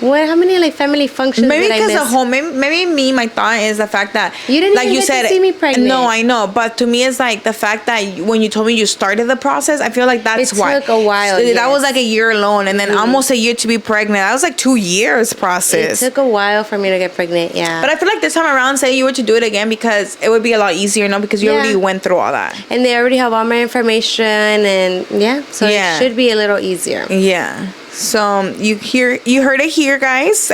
What? How many like family functions? Maybe did I because miss? the whole maybe me, my thought is the fact that You didn't like even you get said to see me pregnant. No, I know, but to me it's like the fact that when you told me you started the process, I feel like that's why It took a while. So that yes. was like a year alone, and then almost a year to be pregnant. That was like 2 years process. It took a while for me to get pregnant. Yeah. But I feel like this time around, say you were to do it again, because it would be a lot easier, because you already went through all that. And they already have all my information, and so it should be a little easier. Yeah. So you heard it here, guys.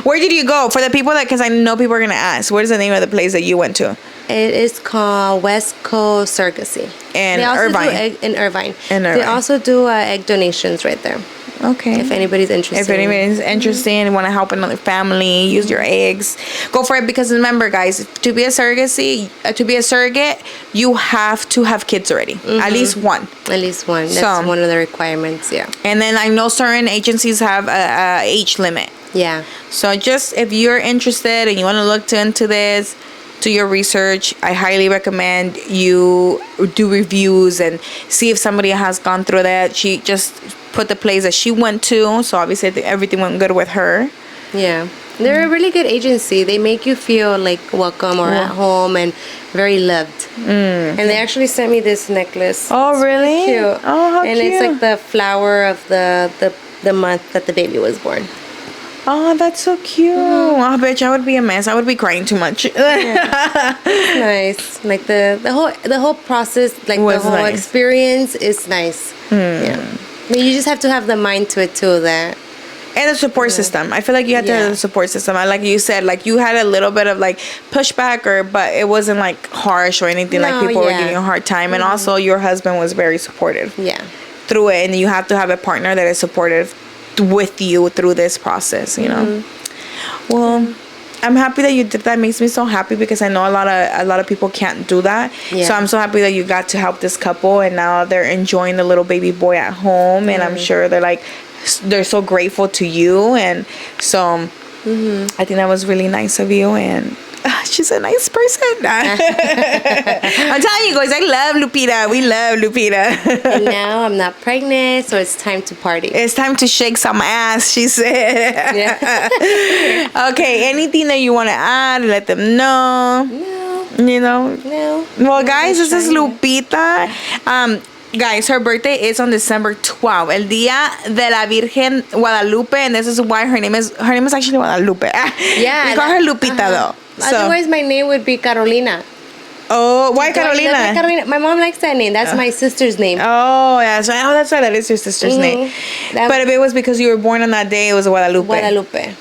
Where did you go? For the people because I know people are gonna ask, what is the name of the place that you went to? It is called West Coast Surrogacy. In Irvine. In Irvine. They also do egg donations right there. Okay. If anybody's interested. If anybody's interested and want to help another family, use your eggs, go for it. Because remember, guys, to be a surrogate, you have to have kids already. At least one. At least one. That's one of the requirements, yeah. And then I know certain agencies have a age limit. Yeah. So just if you're interested and you want to look into this, do your research. I highly recommend you do reviews and see if somebody has gone through that. She just put the place that she went to, so obviously everything went good with her. Yeah, they're a really good agency. They make you feel like welcome or at home and very loved. And they actually sent me this necklace. Oh, really? It's cute. Oh, how and cute. It's like the flower of the month that the baby was born. Oh, that's so cute. Oh, bitch, I would be a mess. I would be crying too much. Nice. Like the whole process, like the whole experience is nice. Yeah. I mean, you just have to have the mind to it too. That. And the support system. I feel like you had to have the support system. Like you said, like you had a little bit of like pushback, but it wasn't like harsh or anything. Like people were giving you a hard time. And also your husband was very supportive. Yeah. Through it. And you have to have a partner that is supportive with you through this process, Well, I'm happy that you did that. It makes me so happy because I know a lot of people can't do that. Yeah. So I'm so happy that you got to help this couple, and now they're enjoying the little baby boy at home, and I'm sure they're so grateful to you, and so I think that was really nice of you, and she's a nice person. I'm telling you guys, I love Lupita. We love Lupita. And now I'm not pregnant, so it's time to party. It's time to shake some ass, she said. Yeah. Okay, anything that you want to add, let them know. No. No. Well, guys, this is Lupita. Guys, her birthday is on December 12th, El Día de la Virgen Guadalupe, and this is why her name is actually Guadalupe. Yeah. We call her Lupita though. So. Otherwise, my name would be Carolina. Oh, why Carolina? Carolina? My mom likes that name. That's my sister's name. Oh, yeah. So, that's why that is your sister's name. But if it was because you were born on that day, it was Guadalupe. Guadalupe.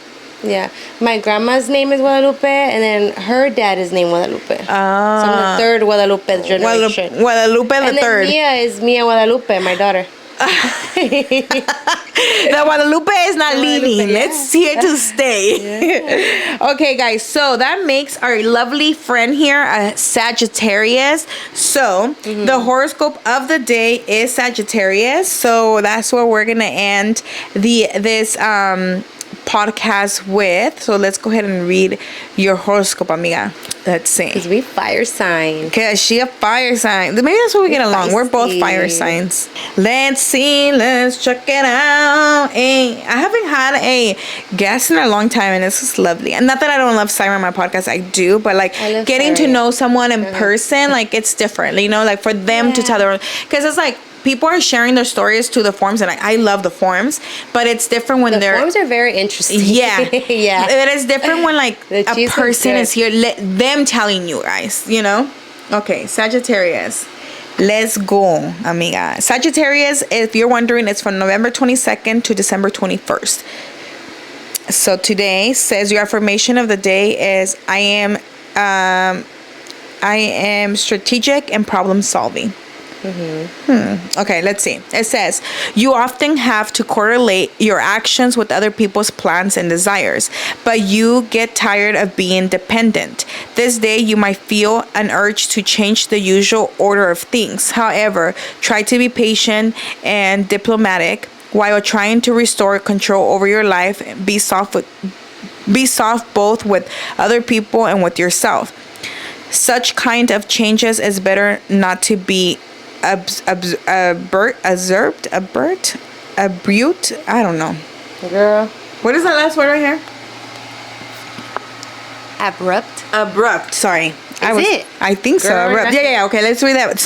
Yeah. My grandma's name is Guadalupe, and then her dad is named Guadalupe. So I'm the third Guadalupe generation. Guadalupe the third. And then Mia is Mia Guadalupe, my daughter. The Guadalupe is not leaving. It's here to stay. Okay, guys. So that makes our lovely friend here a Sagittarius. So the horoscope of the day is Sagittarius. So that's what we're gonna end this podcast with. So let's go ahead and read your horoscope, amiga. Let's see. Because we fire sign. Because she a fire sign. Maybe that's why we get along. We're both fire signs. Let's see. Let's check it out. Hey, I haven't had a guest in a long time, and this is lovely. And not that I don't love Siren on my podcast. I do. But like getting to know someone in person, like it's different. Like for them to tell their own. Because it's like people are sharing their stories to the forums, and I love the forums, but it's different when the forums are very interesting. Yeah. Yeah. It is different when like a person is here, them telling you guys, Okay, Sagittarius. Let's go, amiga. Sagittarius, if you're wondering, it's from November 22nd to December 21st. So today says your affirmation of the day is I am strategic and problem solving. Okay, let's see. It says, you often have to correlate your actions with other people's plans and desires, but you get tired of being dependent. This day, you might feel an urge to change the usual order of things. However, try to be patient and diplomatic while trying to restore control over your life. Be soft both with other people and with yourself. Such kind of changes is better not to be abrupt. I don't know. Girl, What is that last word right here? Abrupt. Sorry. It? I think so. Girl, Abrupt. Yeah. Okay, let's read that.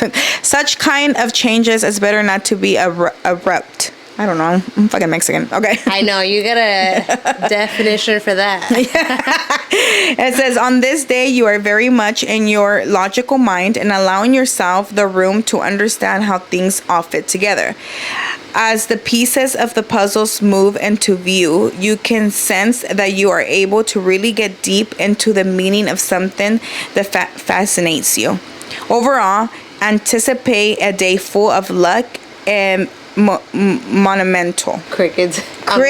Such kind of changes is better not to be abrupt. I don't know. I'm fucking Mexican. Okay. I know. You got a definition for that. It says, on this day, you are very much in your logical mind and allowing yourself the room to understand how things all fit together. As the pieces of the puzzles move into view, you can sense that you are able to really get deep into the meaning of something that fascinates you. Overall, anticipate a day full of luck and monumental. Crickets. Me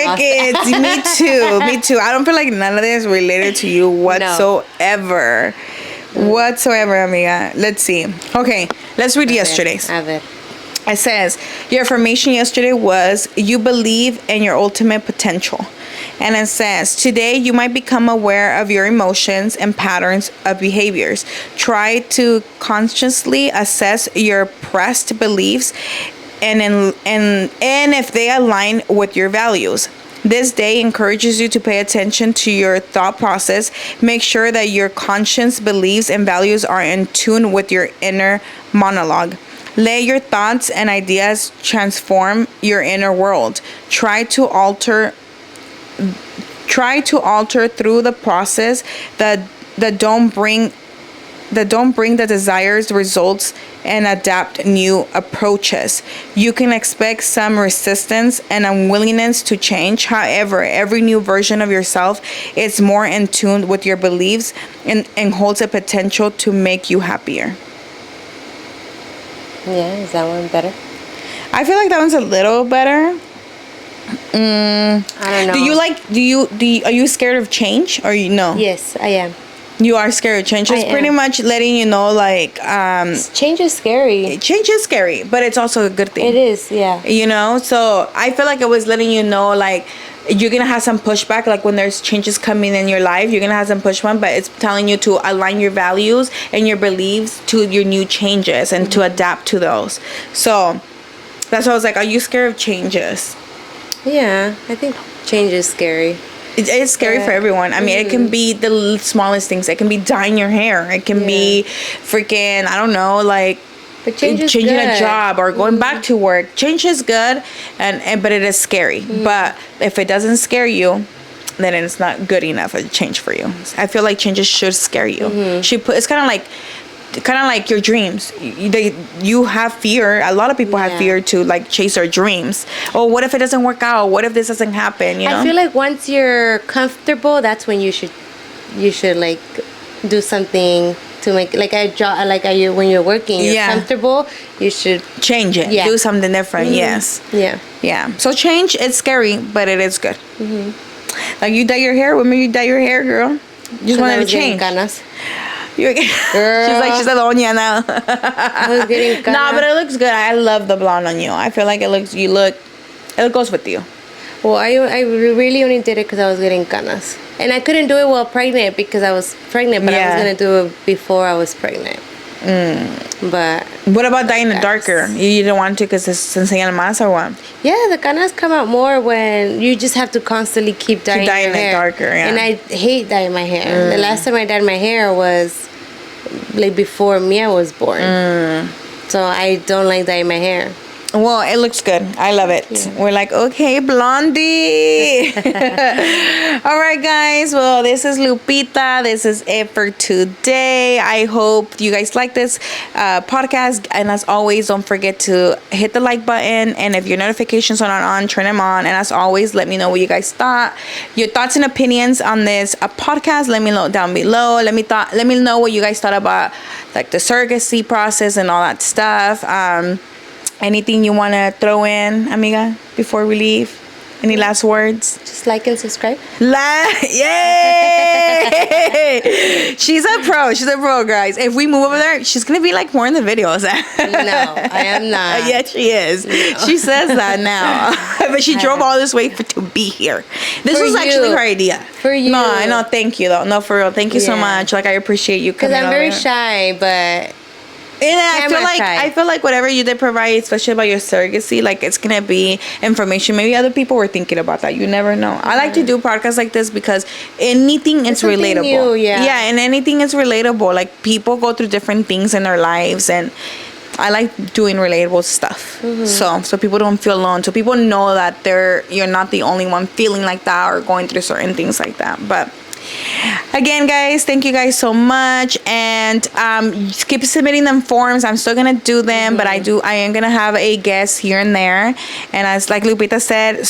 too. I don't feel like none of this related to you whatsoever. Whatsoever, amiga. Let's see. Okay, let's read yesterday's. A ver. It says, your affirmation yesterday was, you believe in your ultimate potential. And it says, today you might become aware of your emotions and patterns of behaviors. Try to consciously assess your pressed beliefs and if they align with your values. This day encourages you to pay attention to your thought process. Make sure that your conscious beliefs and values are in tune with your inner monologue. Let your thoughts and ideas transform your inner world. Try to alter through the process that don't bring the desired results and adapt new approaches. You can expect some resistance and unwillingness to change. However, every new version of yourself is more in tune with your beliefs and holds a potential to make you happier. Yeah, is that one better? I feel like that one's a little better. I don't know. Are you scared of change or no? Yes, I am. You are scared of change. It's pretty much letting you know, like, change is scary. Change is scary, but it's also a good thing. It is, yeah. You know, so I feel like it was letting you know, like, you're gonna have some pushback, like when there's changes coming in your life, you're gonna have some pushback, but it's telling you to align your values and your beliefs to your new changes and to adapt to those. So that's why I was like, are you scared of changes? Yeah, I think change is scary. It's scary for everyone. I mean, it can be the smallest things. It can be dyeing your hair. It can be freaking, I don't know, like, but changing a job or going back to work. Change is good, but it is scary. But if it doesn't scare you, then it's not good enough a change for you. I feel like changes should scare you. It's kind of like your dreams. You have fear. A lot of people have fear to like chase their dreams. Oh, what if it doesn't work out? What if this doesn't happen? You know? I feel like once you're comfortable, that's when you should like do something to make like a job. When you're working, you're comfortable. You should change it. Do something different. Yes. Yeah. So change is scary, but it is good. Like you dye your hair. Remember you dye your hair, girl? You just wanted to change. Girl. She's a doña now. I was getting canas. Nah, but it looks good. I love the blonde on you. I feel like it goes with you. Well, I really only did it because I was getting canas. And I couldn't do it while pregnant because I was pregnant, but I was going to do it before I was pregnant. But what about dyeing it darker? You didn't want to because it's se enseñan más or what? Yeah, the canas come out more when you just have to constantly keep dyeing your hair. It darker, yeah. And I hate dyeing my hair. The last time I dyed my hair was like before Mia was born. So I don't like dyeing my hair. Well, it looks good. I love it. Yeah. We're like, okay, blondie. All right, guys. Well, this is Lupita. This is it for today. I hope you guys like this podcast. And as always, don't forget to hit the like button. And if your notifications are not on, turn them on. And as always, let me know what you guys thought. Your thoughts and opinions on this podcast, let me know down below. Let me know what you guys thought about like the surrogacy process and all that stuff. Anything you want to throw in, amiga, before we leave? Any last words? Just like and subscribe. Yay! She's a pro, guys. If we move over there, she's going to be like more in the videos. No, I am not. Yeah, she is. No. She says that now. But she drove all this way to be here. This was actually her idea. For you. No, I know. Thank you, though. No, for real. Thank you so much. Like, I appreciate you coming over. Because I'm very shy, but And I Camera I shy. feel like whatever you did provide, especially about your surrogacy, like it's gonna be information. Maybe other people were thinking about that. You never know. I like to do podcasts like this because anything is something relatable. new, yeah. and anything is relatable. Like people go through different things in their lives, and I like doing relatable stuff. So people don't feel alone. So people know that you're not the only one feeling like that or going through certain things like that. But again, guys, thank you guys so much, and keep submitting them forms. I'm still gonna do them, but I am gonna have a guest here and there. And as like Lupita said,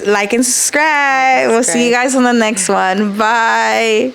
like and subscribe. We'll see you guys on the next one. Bye.